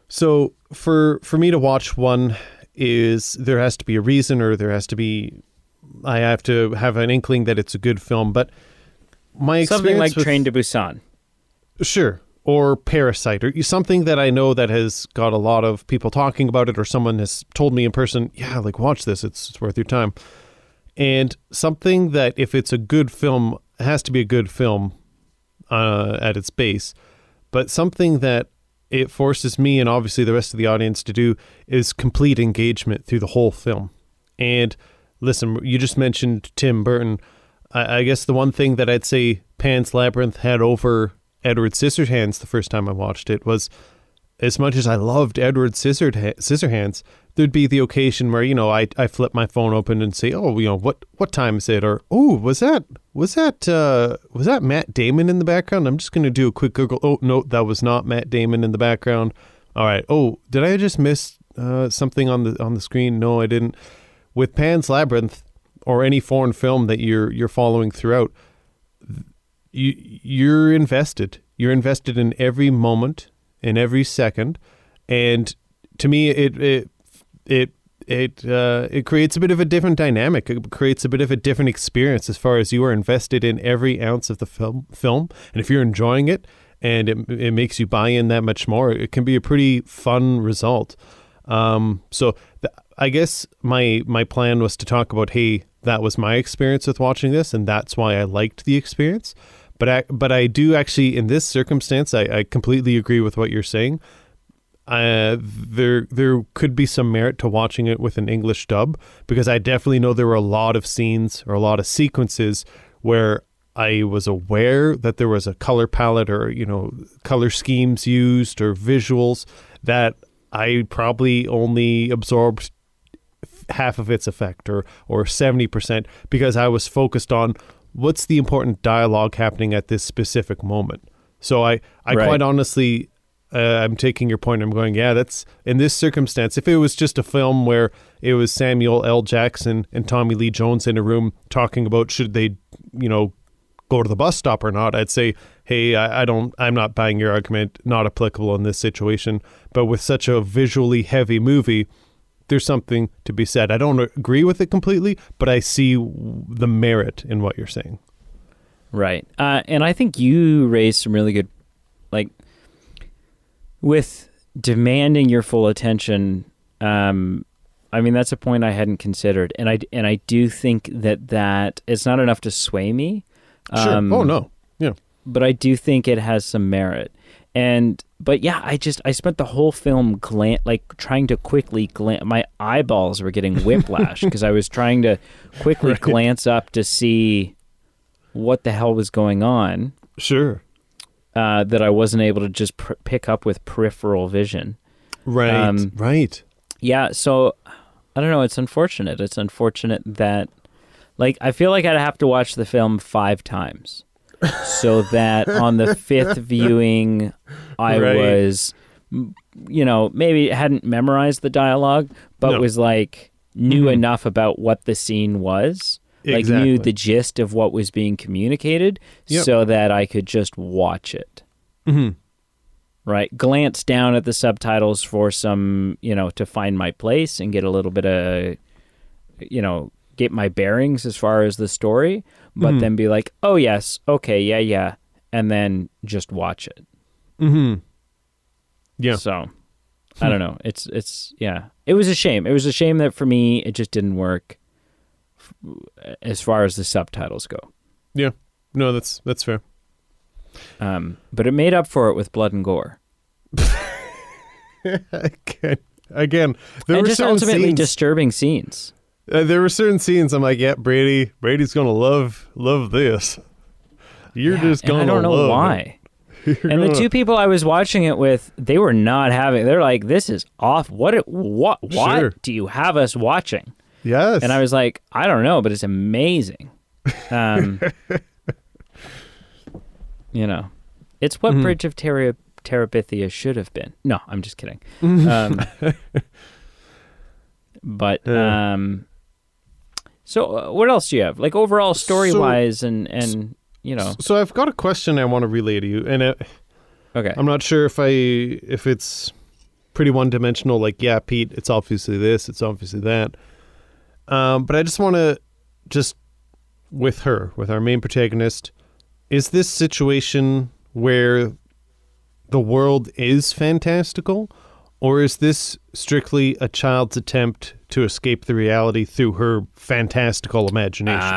So for me to watch one is there has to be a reason, or I have to have an inkling that it's a good film. But my experience something like Train to Busan. Sure. Or Parasite, or something that I know that has got a lot of people talking about it, or someone has told me in person, yeah, like watch this, it's worth your time. And something that if it's a good film, it has to be a good film at its base. But something that it forces me and obviously the rest of the audience to do is complete engagement through the whole film. And listen, you just mentioned Tim Burton. I guess the one thing that I'd say Pan's Labyrinth had over Edward Scissorhands the first time I watched it was, as much as I loved Edward Scissorhands, there'd be the occasion where, I flip my phone open and say, oh, what time is it? Or, oh, was that Matt Damon in the background? I'm just going to do a quick Google. Oh, no, that was not Matt Damon in the background. All right. Oh, did I just miss something on the screen? No, I didn't. With Pan's Labyrinth or any foreign film that you're following throughout, you're invested. You're invested in every moment, in every second, and to me, it creates a bit of a different dynamic. It creates a bit of a different experience as far as you are invested in every ounce of the film. And if you're enjoying it and it makes you buy in that much more, it can be a pretty fun result. I guess my plan was to talk about, hey, that was my experience with watching this, and that's why I liked the experience. But I do actually, in this circumstance, I completely agree with what you're saying. There could be some merit to watching it with an English dub, because I definitely know there were a lot of scenes or a lot of sequences where I was aware that there was a color palette or, color schemes used or visuals that I probably only absorbed half of its effect or 70%, because I was focused on what's the important dialogue happening at this specific moment. So I right. Quite honestly, I'm taking your point. I'm going, yeah, that's in this circumstance. If it was just a film where it was Samuel L. Jackson and Tommy Lee Jones in a room talking about should they, go to the bus stop or not, I'd say, hey, I'm not buying your argument, not applicable in this situation. But with such a visually heavy movie, there's something to be said. I don't agree with it completely, but I see the merit in what you're saying. Right. And I think you raised some really good, with demanding your full attention. That's a point I hadn't considered. And I do think that it's not enough to sway me. Sure. Oh, no. Yeah. But I do think it has some merit. But yeah, I spent the whole film trying to quickly glance. My eyeballs were getting whiplash because I was trying to quickly right. glance up to see what the hell was going on. Sure. That I wasn't able to just pick up with peripheral vision. Right. Right. Yeah. So I don't know. It's unfortunate. It's unfortunate that, I feel like I'd have to watch the film 5 times. So that on the 5th viewing, I right. was, maybe hadn't memorized the dialogue, but was knew mm-hmm. enough about what the scene was, exactly. Knew the gist of what was being communicated, yep. so that I could just watch it. Mm-hmm. Right. Glance down at the subtitles for some, to find my place and get a little bit of, get my bearings as far as the story, but mm-hmm. then be like, oh yes, okay, yeah, and then just watch it. Mm-hmm. Yeah. So, I don't know. It's yeah. It was a shame. It was a shame that for me, it just didn't work as far as the subtitles go. Yeah. No, that's fair. But it made up for it with blood and gore. Again, there and were just certain ultimately scenes, disturbing scenes. there were certain scenes I'm like, yeah, Brady's gonna love this. You're just gonna. And I don't know why. And the two people I was watching it with, they were not having. They're like, "This is off. What Sure. do you have us watching?" Yes. And I was like, "I don't know, but it's amazing." You know, it's what Bridge of Terabithia should have been. No, I'm just kidding. But so what else do you have? Like overall story-wise and you know. So I've got a question I want to relay to you, and Okay. I'm not sure if it's pretty one-dimensional. Like, yeah, Pete, it's obviously this, it's obviously that. But I just want to with our main protagonist, is this situation where the world is fantastical, or is this strictly a child's attempt to escape the reality through her fantastical imagination?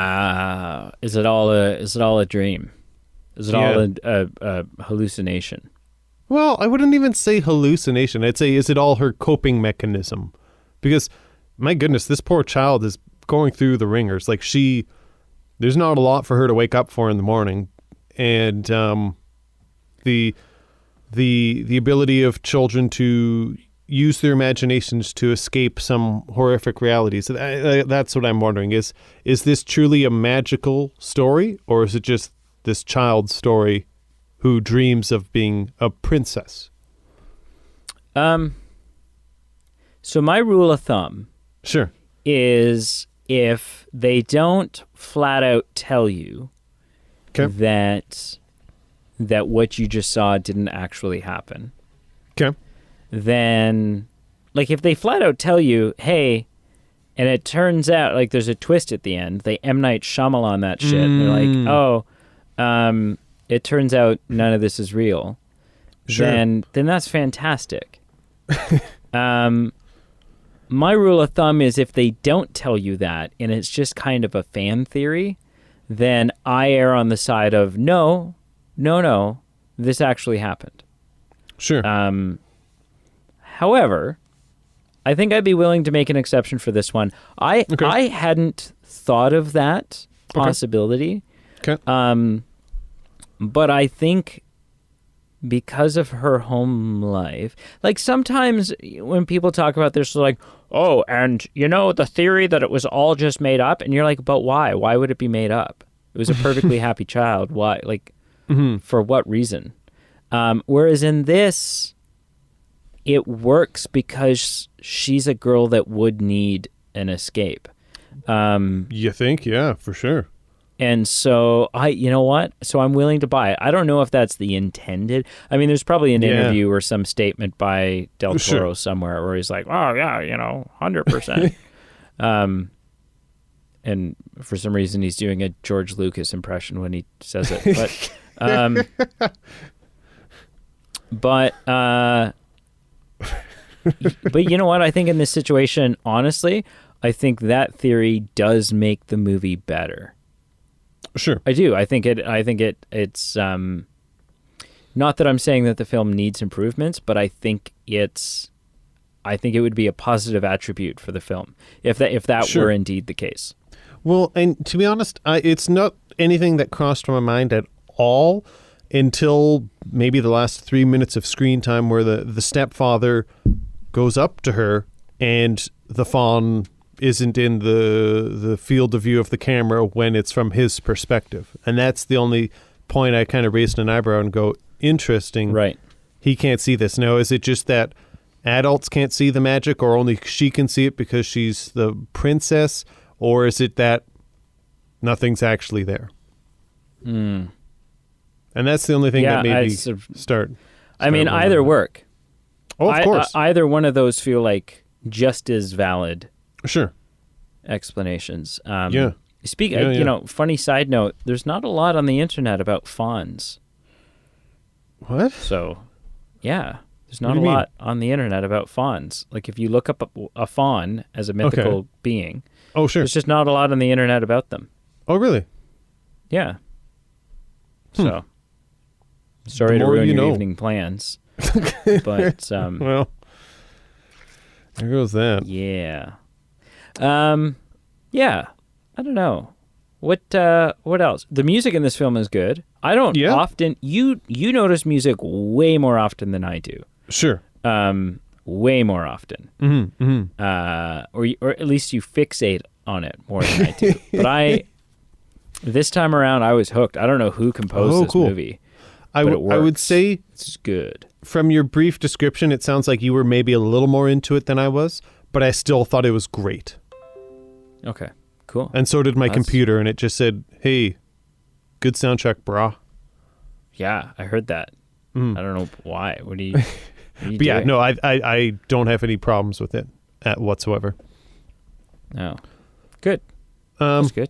Is it all a dream? Is it all a hallucination? Well, I wouldn't even say hallucination. I'd say, is it all her coping mechanism? Because, my goodness, this poor child is going through the ringers. Like, there's not a lot for her to wake up for in the morning. And the ability of children to use their imaginations to escape some horrific realities. That's what I'm wondering. Is this truly a magical story, or is it just this child's story who dreams of being a princess? So my rule of thumb Sure. is if they don't flat out tell you that what you just saw didn't actually happen. Okay. Then, like, if they flat out tell you, hey, and it turns out, like, there's a twist at the end, they M. Night Shyamalan that shit. They're like, oh, it turns out none of this is real. Sure. Then that's fantastic. My rule of thumb is if they don't tell you that, and it's just kind of a fan theory, then I err on the side of no, this actually happened. Sure. However, I think I'd be willing to make an exception for this one. I hadn't thought of that possibility. Okay. But I think because of her home life, like sometimes when people talk about this, they're like, oh, and you know, the theory that it was all just made up, and you're like, but why? Why would it be made up? It was a perfectly happy child. Why? Like, for what reason? Whereas in this, it works because she's a girl that would need an escape. You think? Yeah, for sure. And so you know what? So I'm willing to buy it. I don't know if that's the intended. I mean, there's probably an interview or some statement by Del Toro somewhere where he's like, oh yeah, 100%. And for some reason he's doing a George Lucas impression when he says it. But you know what? I think in this situation, honestly, I think that theory does make the movie better. Sure. I do. I think it's not that I'm saying that the film needs improvements, but I think it would be a positive attribute for the film if that were indeed the case. Well, and to be honest, it's not anything that crossed my mind at all until maybe the last 3 minutes of screen time where the stepfather goes up to her and the fawn isn't in the field of view of the camera when it's from his perspective. And that's the only point I kind of raised an eyebrow and go, interesting. Right. He can't see this. Now, is it just that adults can't see the magic or only she can see it because she's the princess? Or is it that nothing's actually there? And that's the only thing that made me start. I mean, either work. Oh, of course. Either one of those feel like just as valid. Sure. Explanations. Yeah. Funny side note, there's not a lot on the internet about fawns. What? So, yeah. There's not a lot on the internet about fawns. Like, if you look up a fawn as a mythical being, oh, sure, there's just not a lot on the internet about them. Oh, really? Yeah. So, sorry to ruin your evening plans. But, well, there goes that. Yeah. Yeah. I don't know. What else? The music in this film is good. I don't often... You notice music way more often than I do. Sure. Way more often. Or at least you fixate on it more than I do. But this time around, I was hooked. I don't know who composed this movie. I would say it's good. From your brief description, it sounds like you were maybe a little more into it than I was, but I still thought it was great. Okay, cool. And so did my computer, and it just said, hey, good soundtrack, brah. Yeah, I heard that. I don't know why. What do you but doing? Yeah, no, I don't have any problems with it whatsoever. No. Good. That's good.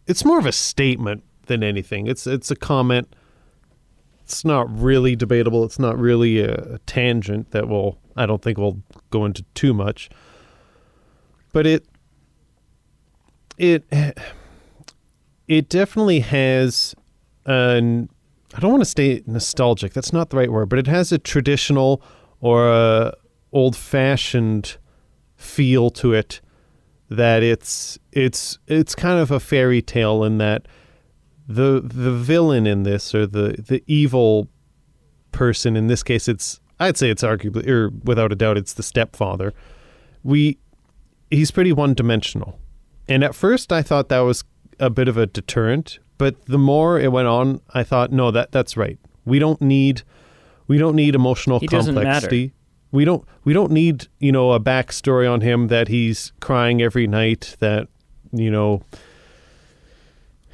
It's more of a statement than anything. It's a comment. It's not really debatable. It's not really a tangent that I don't think we'll go into too much. But it definitely has I don't want to say nostalgic. That's not the right word, but it has a traditional or a old-fashioned feel to it. That it's kind of a fairy tale in that the villain in this, or the evil person in this case, I'd say it's arguably, or without a doubt, it's the stepfather. He's pretty one-dimensional, and at first I thought that was a bit of a deterrent, but the more it went on, I thought, no, that's right. We don't need emotional complexity. We don't need, a backstory on him that he's crying every night, that,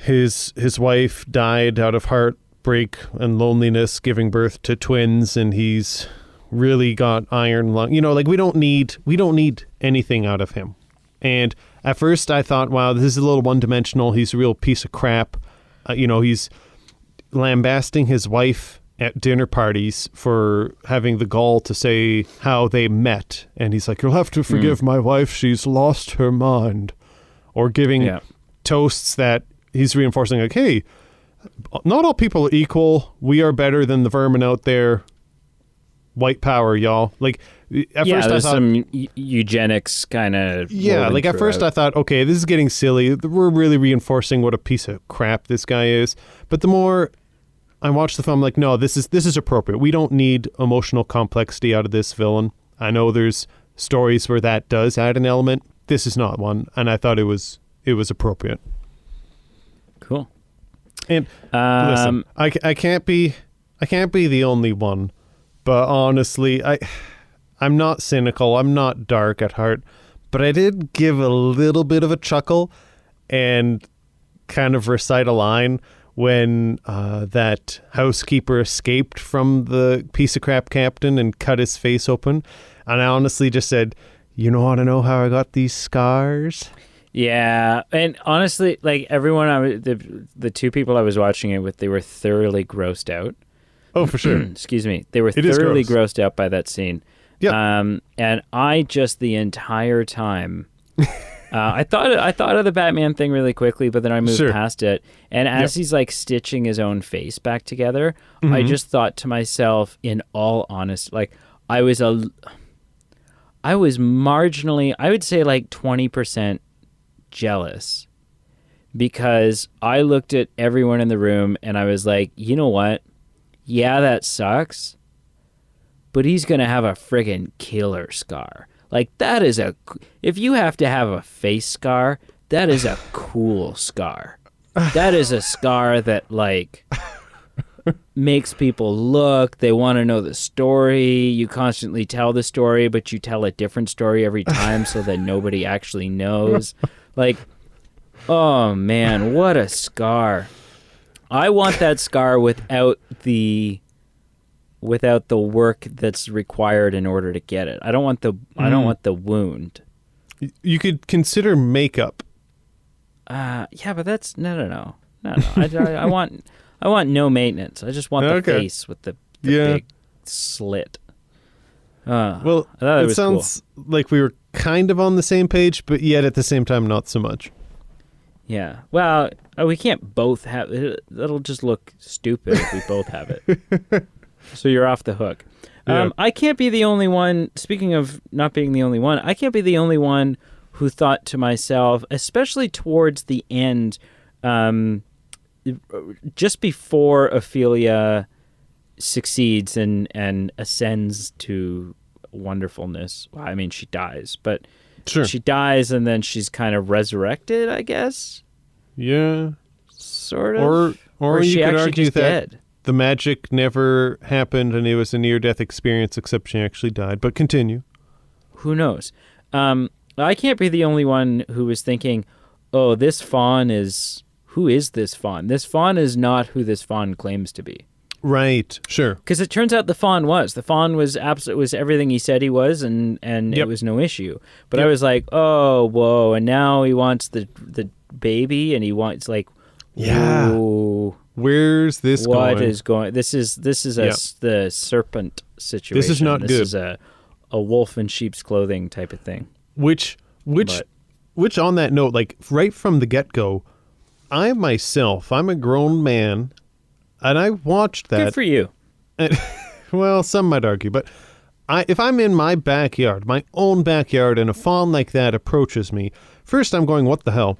his wife died out of heartbreak and loneliness giving birth to twins, and he's really got iron lung. We don't need anything out of him. And at first I thought, wow, this is a little one-dimensional. He's a real piece of crap. He's lambasting his wife at dinner parties for having the gall to say how they met, and he's like, you'll have to forgive my wife, she's lost her mind, or giving toasts that he's reinforcing, like, hey, not all people are equal, we are better than the vermin out there, white power, y'all. Like, at first I thought some eugenics kind of at first I thought, okay, this is getting silly, we're really reinforcing what a piece of crap this guy is. But the more I watched the film, like, no, this is appropriate. We don't need emotional complexity out of this villain. I know there's stories where that does add an element. This is not one, and I thought it was appropriate. Cool. And listen, I can't be the only one, but honestly, I'm not cynical. I'm not dark at heart, but I did give a little bit of a chuckle and kind of recite a line when that housekeeper escaped from the piece of crap captain and cut his face open. And I honestly just said, you want to know how I got these scars? Yeah. And honestly, like, everyone, the two people I was watching it with, they were thoroughly grossed out. Oh, for sure. Excuse me. They were thoroughly grossed out by that scene. Yeah. And I just the entire time... I thought of the Batman thing really quickly, but then I moved past it. And as he's like stitching his own face back together, I just thought to myself, in all honesty, like, I was marginally, I would say like 20% jealous, because I looked at everyone in the room and I was like, you know what? Yeah, that sucks, but he's going to have a friggin' killer scar. Like, that is if you have to have a face scar, that is a cool scar. That is a scar that, like, makes people look. They want to know the story. You constantly tell the story, but you tell a different story every time so that nobody actually knows. Like, oh, man, what a scar. I want that scar without the work that's required in order to get it. I don't want the wound. You could consider makeup. Yeah, but that's no. No. I want no maintenance. I just want the face with the big slit. Well, it sounds like we were kind of on the same page, but yet at the same time, not so much. Yeah. Well, we can't both have it. That'll just look stupid if we both have it. So you're off the hook. Yeah. I can't be the only one. Speaking of not being the only one, I can't be the only one who thought to myself, especially towards the end, just before Ophelia succeeds and ascends to wonderfulness. Well, I mean, she dies, but sure. She dies and then she's kind of resurrected, I guess. Yeah. Sort of. Or she you could actually argue just that dead. The magic never happened and it was a near-death experience, except she actually died. But continue. Who knows? I can't be the only one who was thinking, oh, this fawn is... Who is this fawn? This fawn is not who this fawn claims to be. Right, sure. Because it turns out the fawn was was everything he said he was, and Yep. It was no issue. But Yep. I was like, oh, whoa, and now he wants the baby, and he wants like, yeah. Whoa, where's this going? What is going? This is the serpent situation. This is not good. This is a wolf in sheep's clothing type of thing. Which on that note, like right from the get-go, I'm a grown man, and I watched that. Good for you. And, well, some might argue, but if I'm in my backyard, my own backyard, and a fawn like that approaches me, first I'm going, what the hell?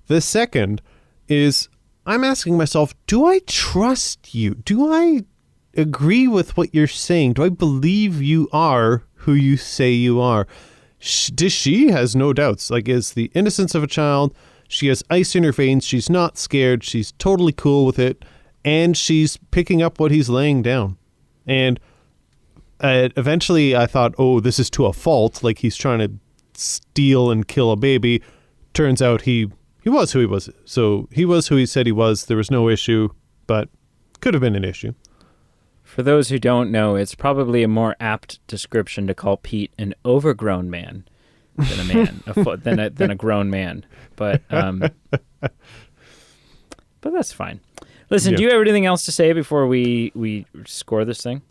The second is I'm asking myself, do I trust you? Do I agree with what you're saying? Do I believe you are who you say you are? She has no doubts. Like, is the innocence of a child. She has ice in her veins. She's not scared. She's totally cool with it. And she's picking up what he's laying down. And eventually I thought, oh, this is to a fault. Like he's trying to steal and kill a baby. Turns out he was who he was. So he was who he said he was. There was no issue, but could have been an issue. For those who don't know, it's probably a more apt description to call Pete an overgrown man than a man, than a grown man. But that's fine. Listen, Yeah. do you have anything else to say before we score this thing?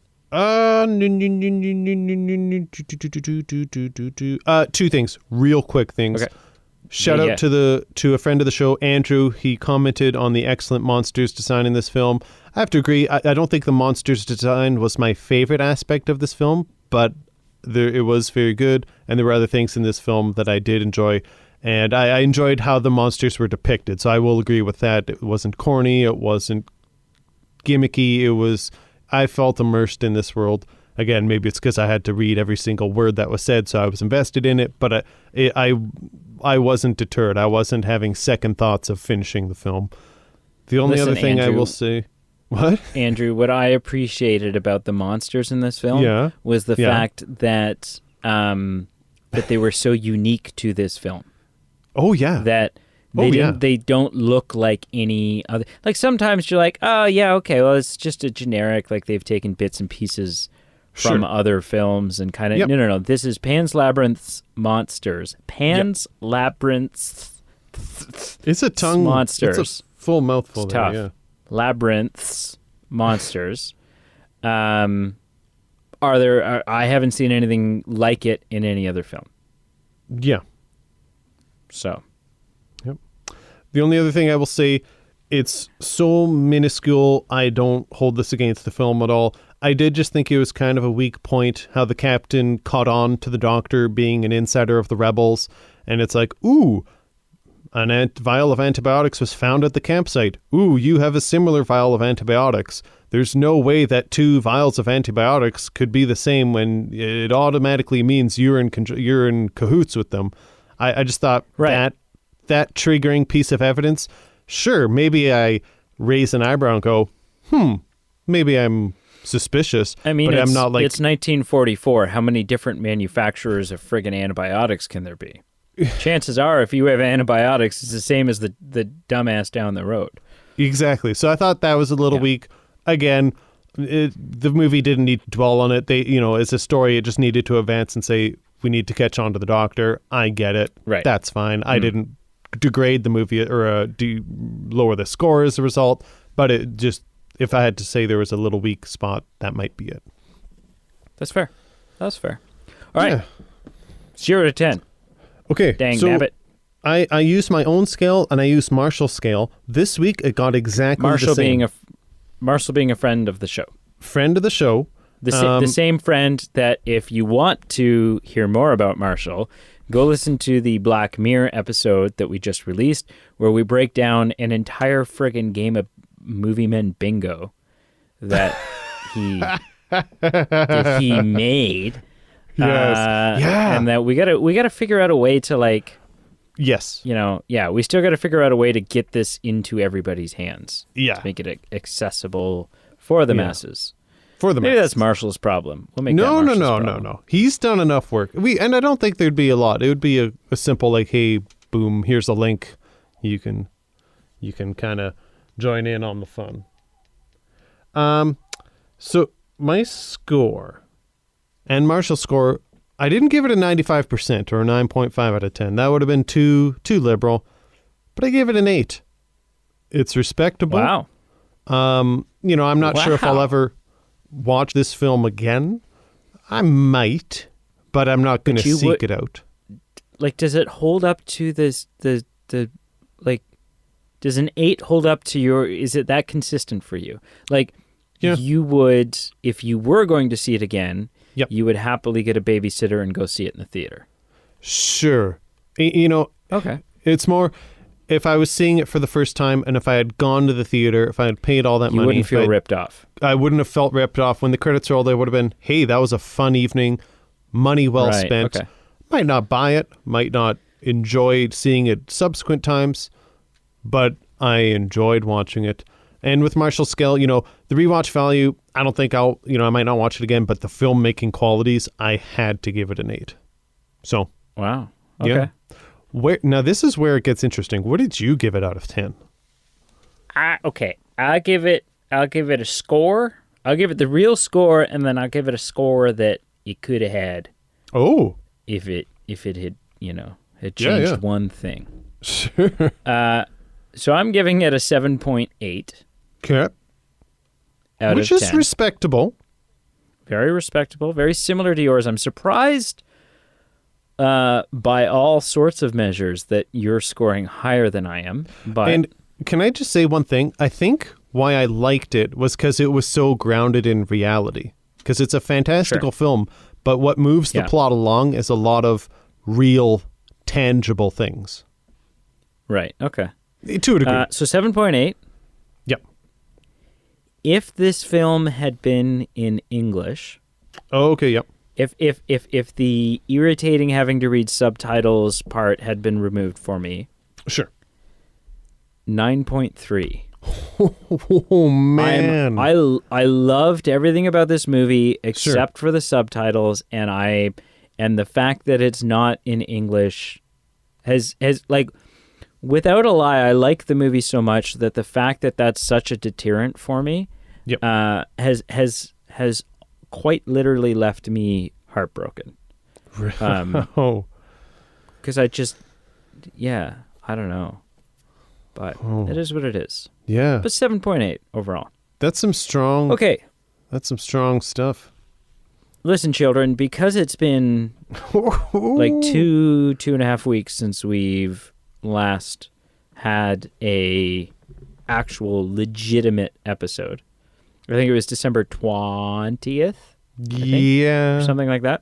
Two things, real quick things. Okay. Shout out to a friend of the show, Andrew. He commented on the excellent monsters design in this film. I have to agree. I don't think the monsters design was my favorite aspect of this film, but it was very good, and there were other things in this film that I did enjoy, and I enjoyed how the monsters were depicted, so I will agree with that. It wasn't corny, it wasn't gimmicky, I felt immersed in this world. Again, maybe it's because I had to read every single word that was said, so I was invested in it, but I wasn't deterred. I wasn't having second thoughts of finishing the film. The only other thing Andrew, I will say... What? Andrew, what I appreciated about the monsters in this film was the fact that they were so unique to this film. Oh, yeah. That they don't look like any other... Like, sometimes you're like, oh, yeah, okay, well, it's just a generic, like, they've taken bits and pieces from other films and kind of... Yep. No. This is Pan's Labyrinth's monsters. Pan's Labyrinth's... It's a tongue... Monsters. It's a full mouthful it's there, tough. yeah. Labyrinth's monsters. I haven't seen anything like it in any other film. Yeah. So. Yep. The only other thing I will say, it's so minuscule, I don't hold this against the film at all. I did just think it was kind of a weak point how the captain caught on to the doctor being an insider of the rebels, and it's like, ooh, an vial of antibiotics was found at the campsite. Ooh, you have a similar vial of antibiotics. There's no way that two vials of antibiotics could be the same when it automatically means you're in cahoots with them. I just thought that triggering piece of evidence, sure, maybe I raise an eyebrow and go, maybe I'm suspicious. I mean, but I'm not like... It's 1944. How many different manufacturers of friggin' antibiotics can there be? Chances are, if you have antibiotics, it's the same as the dumbass down the road. Exactly. So I thought that was a little weak. Again, the movie didn't need to dwell on it. They, as a story, it just needed to advance and say, we need to catch on to the doctor. I get it. Right. That's fine. I didn't degrade the movie or lower the score as a result. But it just, if I had to say there was a little weak spot, that might be it. That's fair. That's fair. All right. 0 to 10. Okay. Dang nabbit. I used my own scale and I used Marshall's scale. This week it got exactly the same. Marshall being a friend of the show. Friend of the show. The same friend that if you want to hear more about Marshall, go listen to the Black Mirror episode that we just released where we break down an entire friggin' game of Movie Men Bingo that he made. Yes. And that we gotta figure out a way to like. Yes. We still got to figure out a way to get this into everybody's hands. Yeah. To make it accessible for the masses. For the Maybe masses. that's Marshall's problem. We'll make No. He's done enough work. And I don't think there'd be a lot. It would be a simple like, hey, boom, here's a link. You can kind of join in on the fun. So my score and Marshall's score, I didn't give it a 95% or a 9.5 out of 10. That would have been too liberal. But I gave it an 8. It's respectable. Wow. I'm not sure if I'll ever watch this film again. I might, but I'm not going to seek it out. Like, does it hold up to this? Does an 8 hold up to your? Is it that consistent for you? Like, you would, if you were going to see it again. Yep. You would happily get a babysitter and go see it in the theater. Sure. Okay. It's more if I was seeing it for the first time and if I had gone to the theater, if I had paid all that money. You wouldn't feel ripped off. I wouldn't have felt ripped off. When the credits rolled, I would have been, hey, that was a fun evening. Money well spent. Okay. Might not buy it. Might not enjoy seeing it subsequent times. But I enjoyed watching it. And with Marshall's scale, the rewatch value, I don't think I might not watch it again, but the filmmaking qualities, I had to give it an 8. So. Wow. Okay. Yeah. Now, this is where it gets interesting. What did you give it out of 10? Okay. I'll give it a score. I'll give it the real score, and then I'll give it a score that it could have had. Oh. If it had, had changed one thing. Sure. So I'm giving it a 7.8. Okay. Which is respectable. Very respectable. Very similar to yours. I'm surprised by all sorts of measures that you're scoring higher than I am. And can I just say one thing? I think why I liked it was because it was so grounded in reality. Because it's a fantastical film, but what moves the plot along is a lot of real, tangible things. Right. Okay. To a degree. So 7.8. Yep. If this film had been in English. Oh, okay, yep. If the irritating having to read subtitles part had been removed for me. Sure. 9.3. Oh, man. I loved everything about this movie except for the subtitles, and the fact that it's not in English has like, without a lie, I like the movie so much that the fact that that's such a deterrent for me has quite literally left me heartbroken. Oh. Because I just, I don't know. But it is what it is. Yeah. But 7.8 overall. That's some strong... Okay. That's some strong stuff. Listen, children, because it's been like 2.5 weeks since we've last had a actual legitimate episode. I think it was December 20th. Yeah. Or something like that.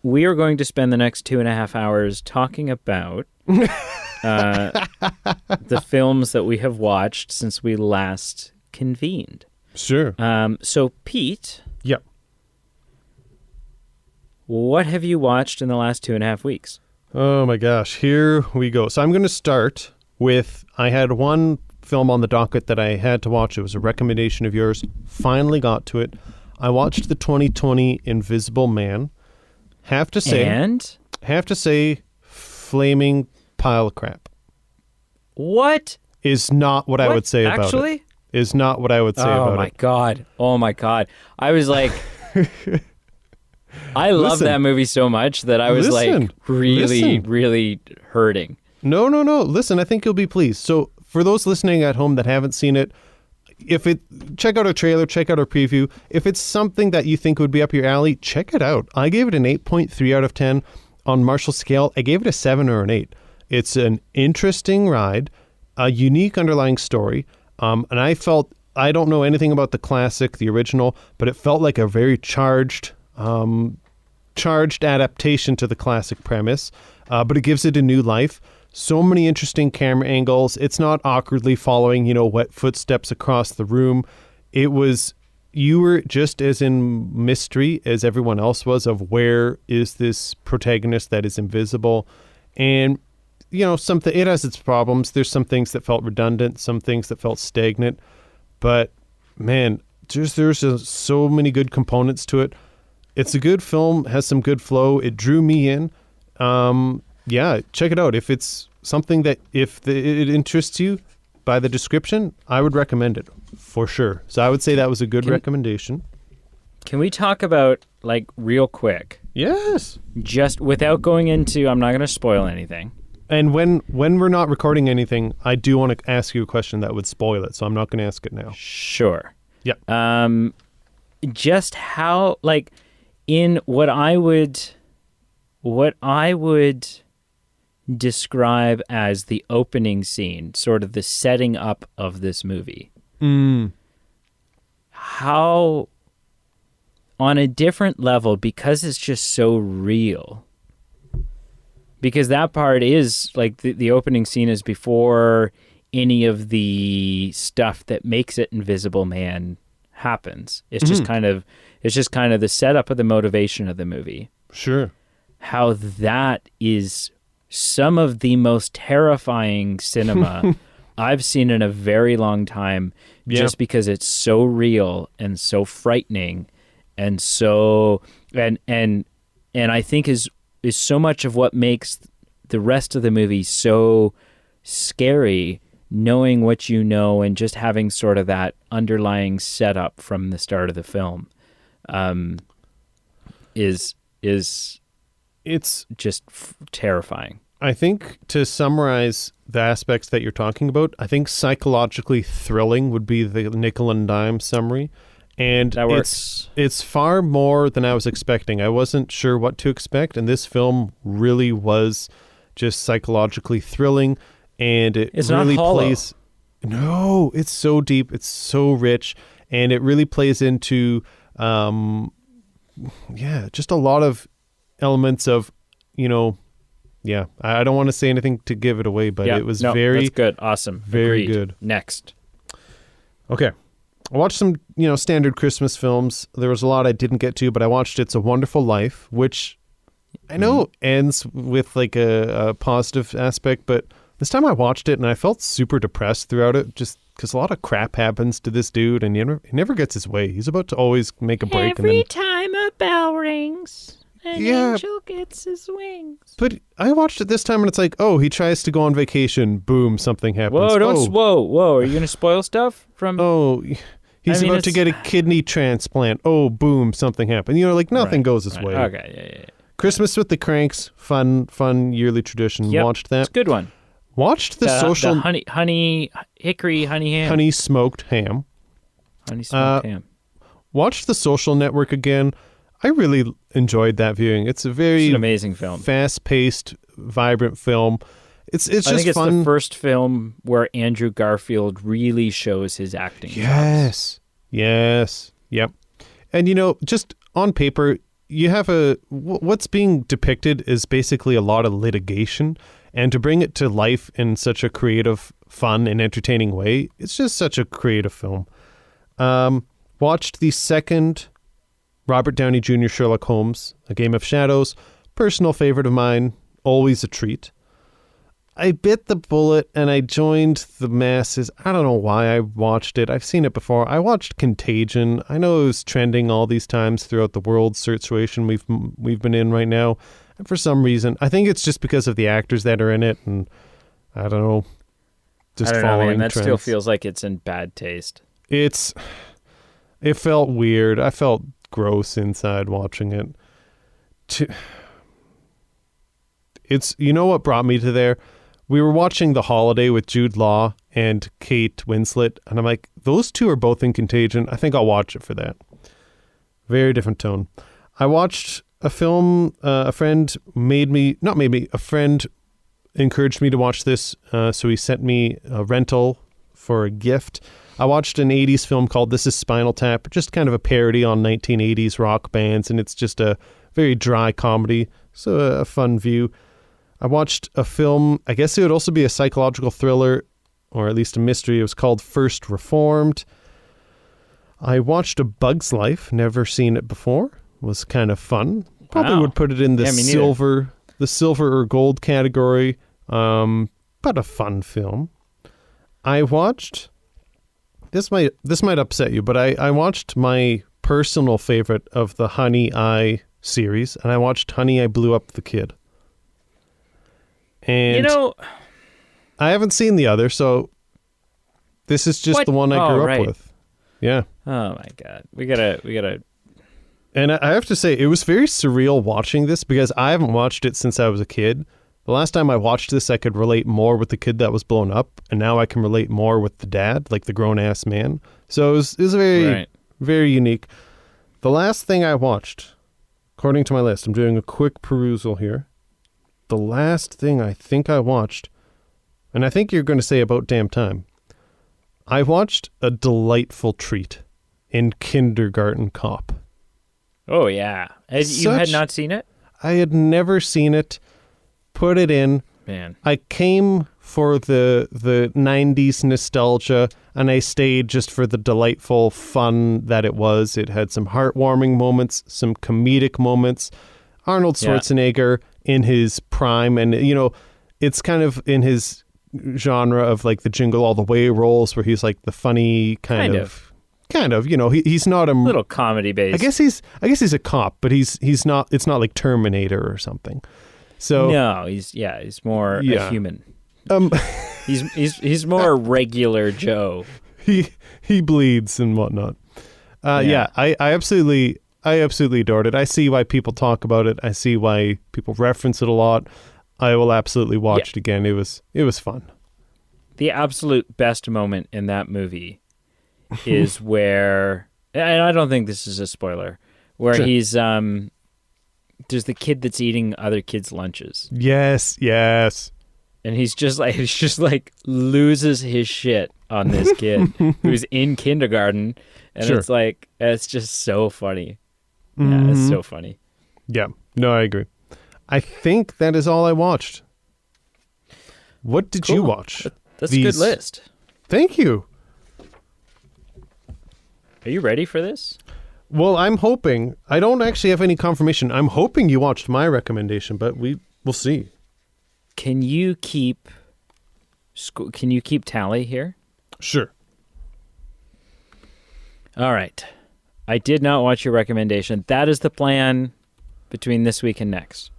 We are going to spend the next 2.5 hours talking about the films that we have watched since we last convened. Sure. So, Pete. Yep. What have you watched in the last 2.5 weeks? Oh my gosh, here we go. So I'm going to start with, I had one film on the docket that I had to watch. It was a recommendation of yours. Finally got to it. I watched the 2020 Invisible Man. Have to say, flaming pile of crap. What? Is not what I would say about it. Actually? Is not what I would say about it. Oh my God. I was like... I love that movie so much that I was really hurting. No. Listen, I think you'll be pleased. So for those listening at home that haven't seen it, check out our trailer, check out our preview. If it's something that you think would be up your alley, check it out. I gave it an 8.3 out of 10. On Marshall scale, I gave it a 7 or an 8. It's an interesting ride, a unique underlying story, and I don't know anything about the classic, the original, but it felt like a very charged adaptation to the classic premise, but it gives it a new life. So many interesting camera angles. It's not awkwardly following, wet footsteps across the room. You were just as in mystery as everyone else was of where is this protagonist that is invisible. And, it has its problems. There's some things that felt redundant, some things that felt stagnant. But, man, there's so many good components to it. It's a good film, has some good flow. It drew me in. Check it out. If it's something that, it interests you by the description, I would recommend it for sure. So I would say that was a good recommendation. Can we talk about, real quick? Yes. Just without going into, I'm not going to spoil anything. And when we're not recording anything, I do want to ask you a question that would spoil it, so I'm not going to ask it now. Sure. Yeah. Just how, in what I would describe as the opening scene, sort of the setting up of this movie. How, on a different level, because it's just so real, because that part is the opening scene is before any of the stuff that makes it Invisible Man happens. It's just kind of the setup of the motivation of the movie. Sure. How that is some of the most terrifying cinema I've seen in a very long time, just because it's so real and so frightening, and so and I think is so much of what makes the rest of the movie so scary, knowing what you know and just having sort of that underlying setup from the start of the film, is it's just terrifying. I think to summarize the aspects that you're talking about, I think psychologically thrilling would be the nickel and dime summary. And that works. It's far more than I was expecting. I wasn't sure what to expect, and this film really was just psychologically thrilling, and it's really not hollow. Plays. No, it's so deep, it's so rich, and it really plays into just a lot of elements of, I don't want to say anything to give it away, but it was very that's good. Awesome. Very Agreed. good. Next. Okay. I watched some, standard Christmas films. There was a lot I didn't get to, but I watched It's a Wonderful Life, which I know ends with a positive aspect, but this time I watched it and I felt super depressed throughout it, just because a lot of crap happens to this dude and he never gets his way. He's about to always make a break. Every time a bell rings, an angel gets his wings. But I watched it this time and it's like, oh, he tries to go on vacation. Boom, something happens. Whoa. Are you going to spoil stuff from... Oh, he's about to get a kidney transplant. Oh, boom, something happened. Nothing goes his way. Okay, yeah. Christmas with the Cranks, fun yearly tradition. Yep. Watched that. It's a good one. Watched the social... The honey ham. Honey smoked ham. Honey smoked ham. Watched The Social Network again. I really enjoyed that viewing. It's an amazing film. Fast-paced, vibrant film. It's just fun. I think it's the first film where Andrew Garfield really shows his acting. Yes. Yep. And just on paper, you have what's being depicted is basically a lot of litigation, and to bring it to life in such a creative, fun, and entertaining way, it's just such a creative film. Watched the second Robert Downey Jr. Sherlock Holmes, A Game of Shadows, personal favorite of mine, always a treat. I bit the bullet and I joined the masses. I don't know why I watched it. I've seen it before. I watched Contagion. I know it was trending all these times throughout the world situation we've been in right now. And for some reason, I think it's just because of the actors that are in it, and I don't know. Just following that trends. Still feels like it's in bad taste. It felt weird. I felt gross inside watching it. It's what brought me to there we were watching The Holiday with Jude Law and Kate Winslet, and I'm like, those two are both in Contagion. I think I'll watch it for that. Very different tone. I watched a film, a friend encouraged me to watch this, so he sent me a rental for a gift. I watched an 80s film called This Is Spinal Tap, just kind of a parody on 1980s rock bands, and it's just a very dry comedy, so a fun view. I watched a film, I guess it would also be a psychological thriller, or at least a mystery. It was called First Reformed. I watched A Bug's Life, never seen it before. It was kind of fun. Probably would put it in the silver or gold category, but a fun film. I watched, this might upset you, but I watched my personal favorite of the Honey, I series, and I watched Honey, I Blew Up the Kid. And I haven't seen the other, so this is just the one I grew up with. Yeah. Oh my God. We gotta. And I have to say, it was very surreal watching this because I haven't watched it since I was a kid. The last time I watched this, I could relate more with the kid that was blown up, and now I can relate more with the dad, like the grown-ass man. So it was very, very unique. The last thing I watched, according to my list, I'm doing a quick perusal here. The last thing I think I watched, and I think you're going to say About Damn Time, I watched a delightful treat in Kindergarten Cop. Oh, yeah. You had not seen it? I had never seen it. Put it in. Man. I came for the 90s nostalgia, and I stayed just for the delightful fun that it was. It had some heartwarming moments, some comedic moments. Arnold Schwarzenegger in his prime, and, it's kind of in his genre of like the Jingle All the Way roles where he's like the funny kind of, he's not a little comedy based. I guess he's a cop, but he's not. It's not like Terminator or something. So no, he's more a human. He's more regular Joe. He bleeds and whatnot. I absolutely adored it. I see why people talk about it. I see why people reference it a lot. I will absolutely watch it again. It was fun. The absolute best moment in that movie is where, and I don't think this is a spoiler, where he's there's the kid that's eating other kids' lunches. Yes. And he's just like loses his shit on this kid who's in kindergarten, and it's just so funny. Yeah, it's so funny. Yeah, no, I agree. I think that is all I watched. What did you watch? That's a good list. Thank you. Are you ready for this? Well, I'm hoping. I don't actually have any confirmation. I'm hoping you watched my recommendation, but we'll see. Can you keep tally here? Sure. All right. I did not watch your recommendation. That is the plan between this week and next.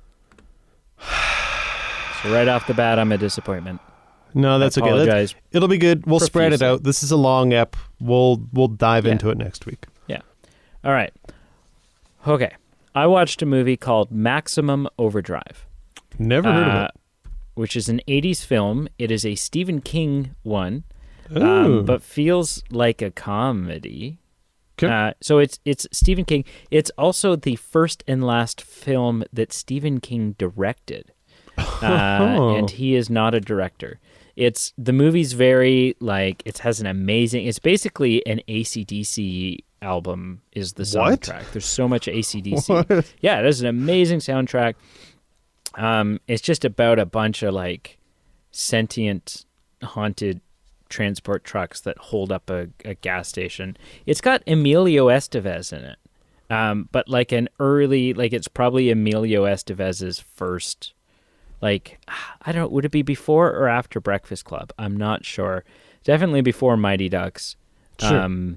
So right off the bat, I'm a disappointment. No, that's okay. It'll be good. We'll spread it out. This is a long ep. We'll dive into it next week. Yeah. All right. Okay. I watched a movie called Maximum Overdrive. Never heard of it. Which is an 80s film. It is a Stephen King one, but feels like a comedy. Okay. So it's Stephen King. It's also the first and last film that Stephen King directed. And he is not a director. The movie's very it has an amazing, it's basically an AC/DC album is the soundtrack. There's so much AC/DC. What? Yeah, it is an amazing soundtrack. It's just about a bunch of sentient haunted transport trucks that hold up a gas station. It's got Emilio Estevez in it. But an early, it's probably Emilio Estevez's first, I don't know, would it be before or after Breakfast Club? I'm not sure. Definitely before Mighty Ducks. Sure.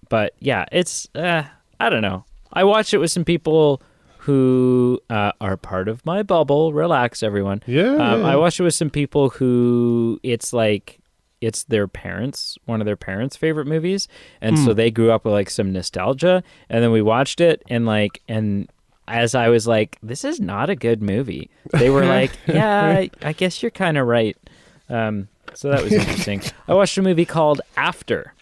But yeah, it's, I don't know. I watched it with some people who are part of my bubble. Relax, everyone. Yeah. I watched it with some people who it's their parents, one of their parents' favorite movies. And so they grew up with some nostalgia. And then we watched it and as I was like, this is not a good movie, they were like, yeah, I guess you're kind of right. So that was interesting. I watched a movie called After.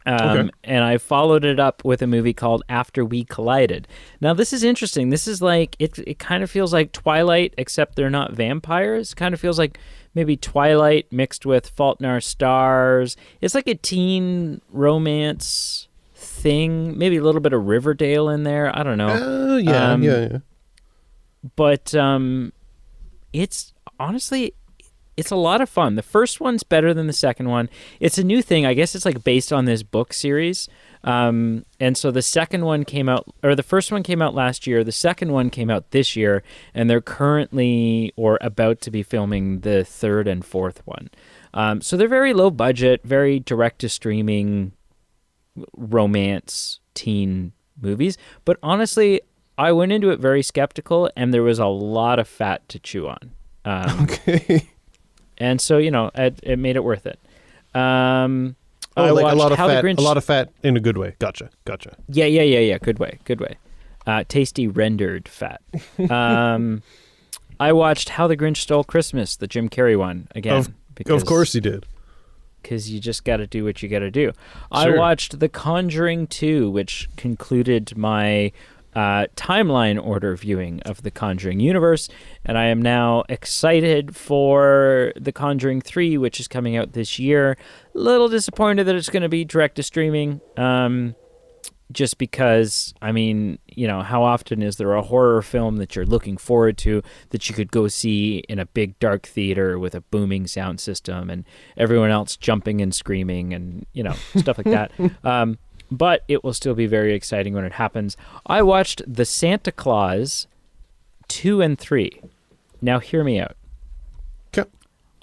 And I followed it up with a movie called After We Collided. Now, this is interesting. This is like, it kind of feels like Twilight, except they're not vampires. It kind of feels like maybe Twilight mixed with Fault in Our Stars. It's like a teen romance thing. Maybe a little bit of Riverdale in there. I don't know. Yeah. But it's honestly... It's a lot of fun. The first one's better than the second one. It's a new thing. I guess it's like based on this book series. And so the second one came out, or the first one came out last year. The second one came out this year. And they're currently or about to be filming the third and fourth one. So they're very low budget, very direct to streaming romance teen movies. But honestly, I went into it very skeptical, and there was a lot of fat to chew on. Okay. And so, it made it worth it. I like watched a lot of fat in a good way. Gotcha. Yeah. Good way. Tasty rendered fat. I watched How the Grinch Stole Christmas, the Jim Carrey one, again. Of course he did. Because you just got to do what you got to do. Sure. I watched The Conjuring 2, which concluded my timeline order viewing of the Conjuring universe, and I am now excited for the Conjuring 3, which is coming out this year. A little disappointed that it's going to be direct to streaming, just because, how often is there a horror film that you're looking forward to that you could go see in a big dark theater with a booming sound system and everyone else jumping and screaming and, stuff like that. But it will still be very exciting when it happens. I watched The Santa Claus 2 and 3. Now, hear me out. Okay.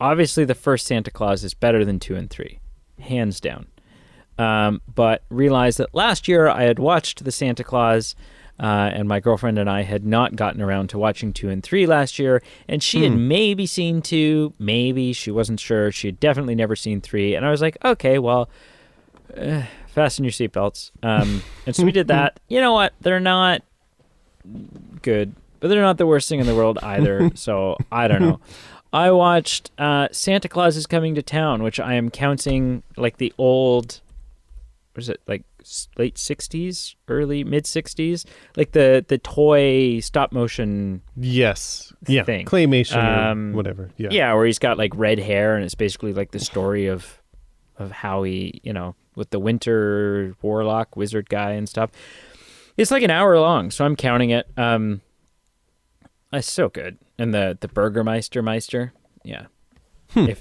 Obviously, the first Santa Claus is better than 2 and 3. Hands down. But realized that last year I had watched The Santa Claus, and my girlfriend and I had not gotten around to watching 2 and 3 last year, and she had maybe seen 2, maybe, she wasn't sure. She had definitely never seen 3, and I was like, okay, well... fasten your seatbelts. And so we did that. You know what? They're not good, but they're not the worst thing in the world either. So I don't know. I watched Santa Claus is Coming to Town, which I am counting like the old, what is it, like late 60s, early mid 60s, like the toy stop motion. Yes. Yeah. Thing. Claymation or whatever. Yeah. Yeah, where he's got like red hair, and it's basically like the story of how he, with the winter warlock wizard guy and stuff. It's like an hour long, so I'm counting it. It's so good. And the Burgermeister. Yeah.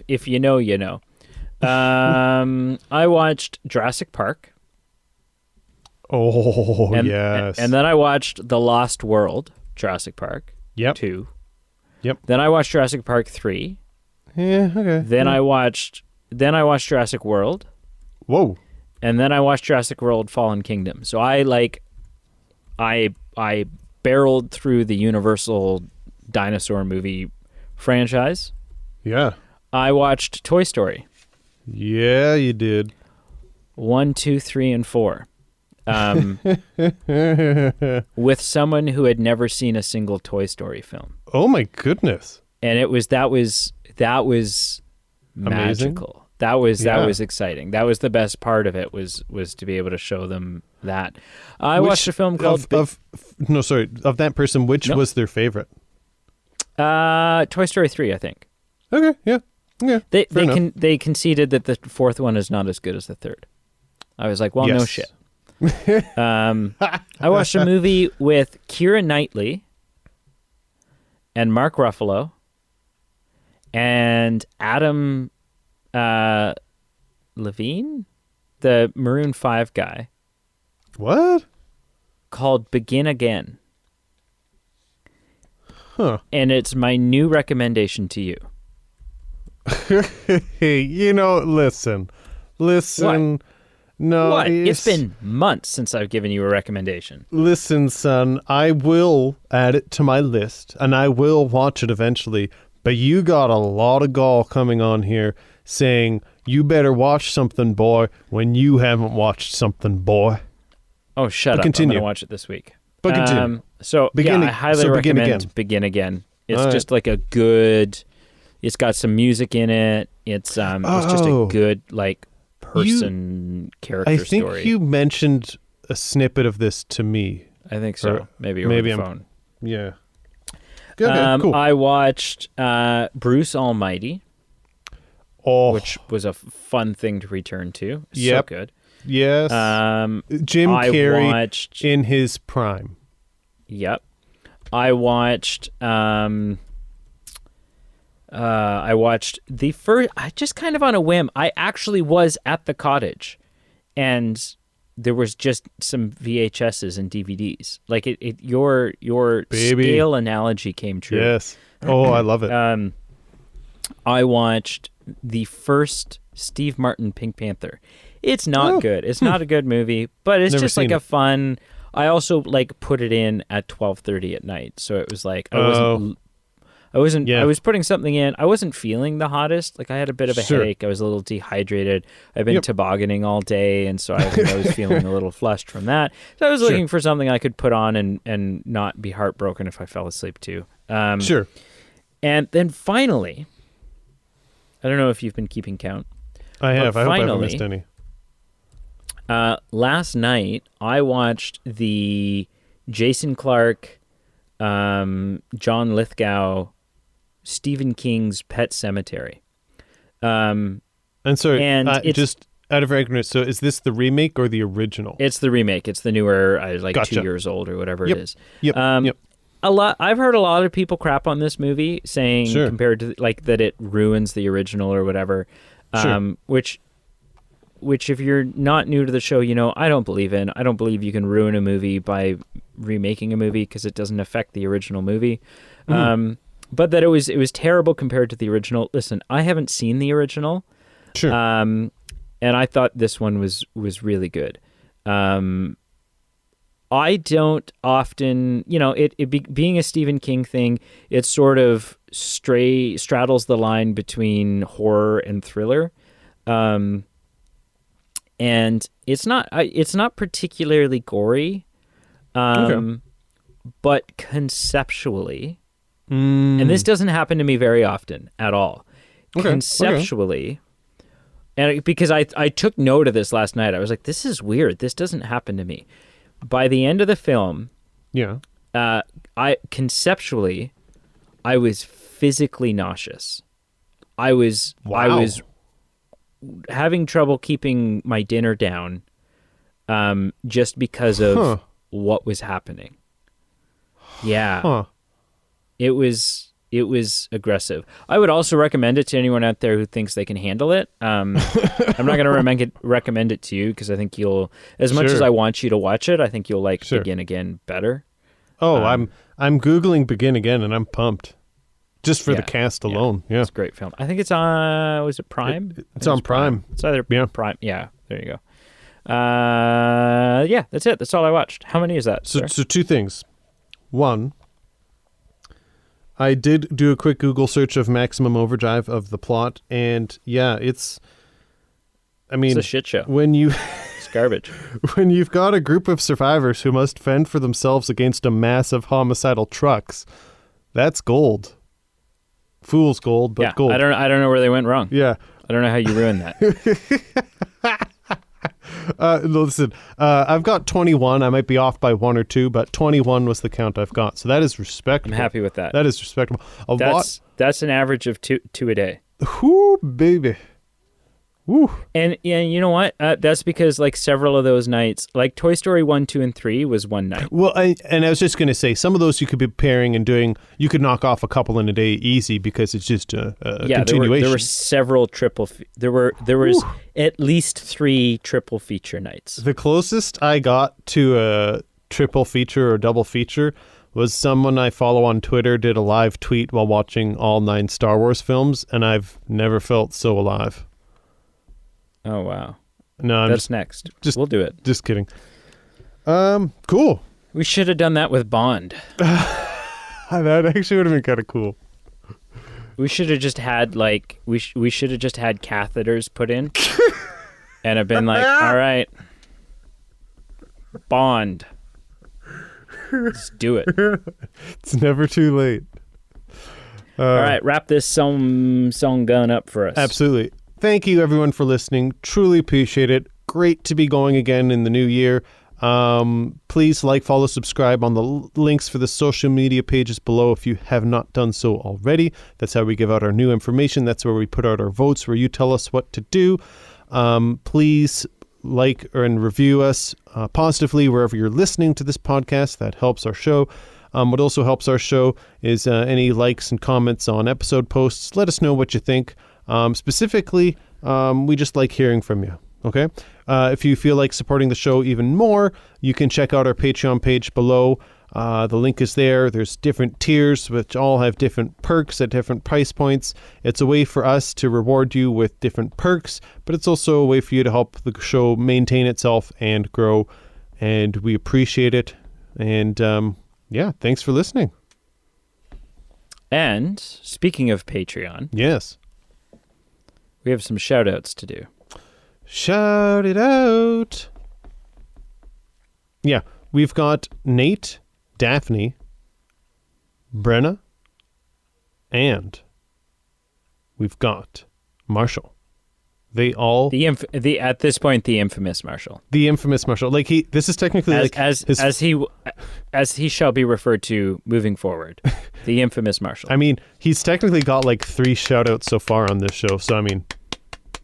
If you know, you know. I watched Jurassic Park. Oh, yes. And then I watched The Lost World, Jurassic Park. Yep. 2. Yep. Then I watched Jurassic Park 3. Yeah, okay. Then I watched Jurassic World. Whoa. And then I watched Jurassic World Fallen Kingdom. So I barreled through the Universal dinosaur movie franchise. Yeah. I watched Toy Story. Yeah, you did. 1, 2, 3, and 4. With someone who had never seen a single Toy Story film. Oh my goodness. And that was magical. That was exciting. That was the best part of it was to be able to show them that. I watched a film called of that person. Which was their favorite? Toy Story 3, I think. Okay, yeah. They conceded that the fourth one is not as good as the third. I was like, well, no shit. I watched a movie with Keira Knightley and Mark Ruffalo and Adam Levine, the Maroon 5 guy. What? Called Begin Again. Huh. And it's my new recommendation to you. Hey, listen. What? No. What? It's been months since I've given you a recommendation. Listen, son, I will add it to my list, and I will watch it eventually, but you got a lot of gall coming on here saying, you better watch something, boy, when you haven't watched something, boy. Oh, shut up. Continue. I'm going to watch it this week. But continue. So I highly recommend Begin Again. It's just like a good. It's got some music in it. It's just a good like character story. I think you mentioned a snippet of this to me. I think so. Maybe over the phone. Yeah. Good. Cool. I watched Bruce Almighty, which was a fun thing to return to. So good. Yes. Jim Carrey in his prime. Yep. I watched the first, just kind of on a whim. I actually was at the cottage, and there was just some VHSs and DVDs. Like your scale analogy came true. Yes. Oh, I love it. I watched the first Steve Martin Pink Panther. It's not good. It's not a good movie, but it's just like a fun. I also like put it in at 12:30 at night, so it was like I wasn't. I was putting something in. I wasn't feeling the hottest. Like I had a bit of a headache. I was a little dehydrated. I've been tobogganing all day, and so I was feeling a little flushed from that. So I was looking for something I could put on and not be heartbroken if I fell asleep too. And then finally, I don't know if you've been keeping count. I have. I hope I haven't missed any. Last night, I watched the Jason Clarke, John Lithgow, Stephen King's Pet Sematary. And just out of ignorance, so is this the remake or the original? It's the remake. It's the newer, 2 years old or whatever it is. Yep. I've heard a lot of people crap on this movie, saying compared to like that it ruins the original or whatever. Which if you're not new to the show, I don't believe in. I don't believe you can ruin a movie by remaking a movie because it doesn't affect the original movie. But that it was terrible compared to the original. Listen, I haven't seen the original. And I thought this one was really good. I don't often, being a Stephen King thing, it sort of straddles the line between horror and thriller. And it's not particularly gory, but conceptually, and this doesn't happen to me very often at all. Conceptually, and because I took note of this last night, I was like, this is weird. This doesn't happen to me. By the end of the film, I was physically nauseous. I was having trouble keeping my dinner down, just because of what was happening. It was aggressive. I would also recommend it to anyone out there who thinks they can handle it. I'm not going to recommend it to you because I think you'll, as much as I want you to watch it, I think you'll like Begin Again better. I'm Googling Begin Again and I'm pumped. Just for the cast alone. Yeah. It's a great film. I think it's on, was it Prime? It's on Prime. It's either Prime. Yeah, there you go. That's it. That's all I watched. How many is that? So two things. One, I did do a quick Google search of Maximum Overdrive of the plot, and it's a shit show. It's garbage. When you've got a group of survivors who must fend for themselves against a mass of homicidal trucks, that's gold. Fool's gold, but gold. I don't know where they went wrong. Yeah. I don't know how you ruined that. Listen, I've got 21. I might be off by 1 or 2, but 21 was the count I've got. So that is respectable. I'm happy with that. That is respectable. That's an average of two a day. Whoo, baby. Woo. And you know what? That's because like several of those nights, like Toy Story 1, 2, and 3 was one night. Well, I was just going to say, some of those you could be pairing and doing, you could knock off a couple in a day easy because it's just a continuation. There were several there was at least 3 triple feature nights. The closest I got to a triple feature or double feature was someone I follow on Twitter did a live tweet while watching all 9 Star Wars films, and I've never felt so alive. Oh, wow. No, that's next. We'll do it. Just kidding. Cool. We should have done that with Bond. That actually would have been kind of cool. We should have just had we should have just had catheters put in and have been like, all right, Bond. Let's do it. It's never too late. All right, wrap this song gun up for us. Absolutely. Thank you, everyone, for listening. Truly appreciate it. Great to be going again in the new year. Please like, follow, subscribe on the links for the social media pages below if you have not done so already. That's how we give out our new information. That's where we put out our votes, where you tell us what to do. Please like and review us positively wherever you're listening to this podcast. That helps our show. What also helps our show is any likes and comments on episode posts. Let us know what you think. Specifically, we just like hearing from you. Okay? If you feel like supporting the show even more, you can check out our Patreon page below. The link is there. There's different tiers, which all have different perks at different price points. It's a way for us to reward you with different perks, but it's also a way for you to help the show maintain itself and grow. And we appreciate it. And yeah, thanks for listening. And speaking of Patreon, yes, we have some shout outs to do. Shout it out. Yeah, we've got Nate, Daphne, Brenna, and we've got Marshall. They all at this point the infamous Marshall. The infamous Marshall. Like this is technically as he shall be referred to moving forward. The infamous Marshall. I mean, he's technically got like 3 shout outs so far on this show. So I mean,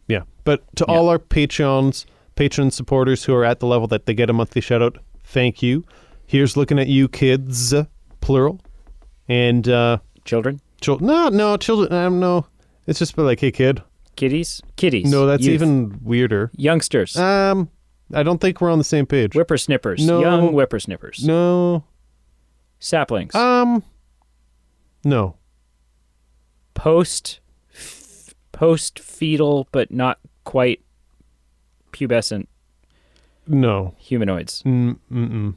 yeah. But to all our patron supporters who are at the level that they get a monthly shout out, thank you. Here's looking at you, kids, plural, and children. No, children. No, it's just like, hey, kid. Kitties. No, that's youth. even weirder. Youngsters. I don't think we're on the same page. Whippersnippers. No. Young whippersnippers. No. Saplings. No. Post-fetal, but not quite pubescent. No. Humanoids. No.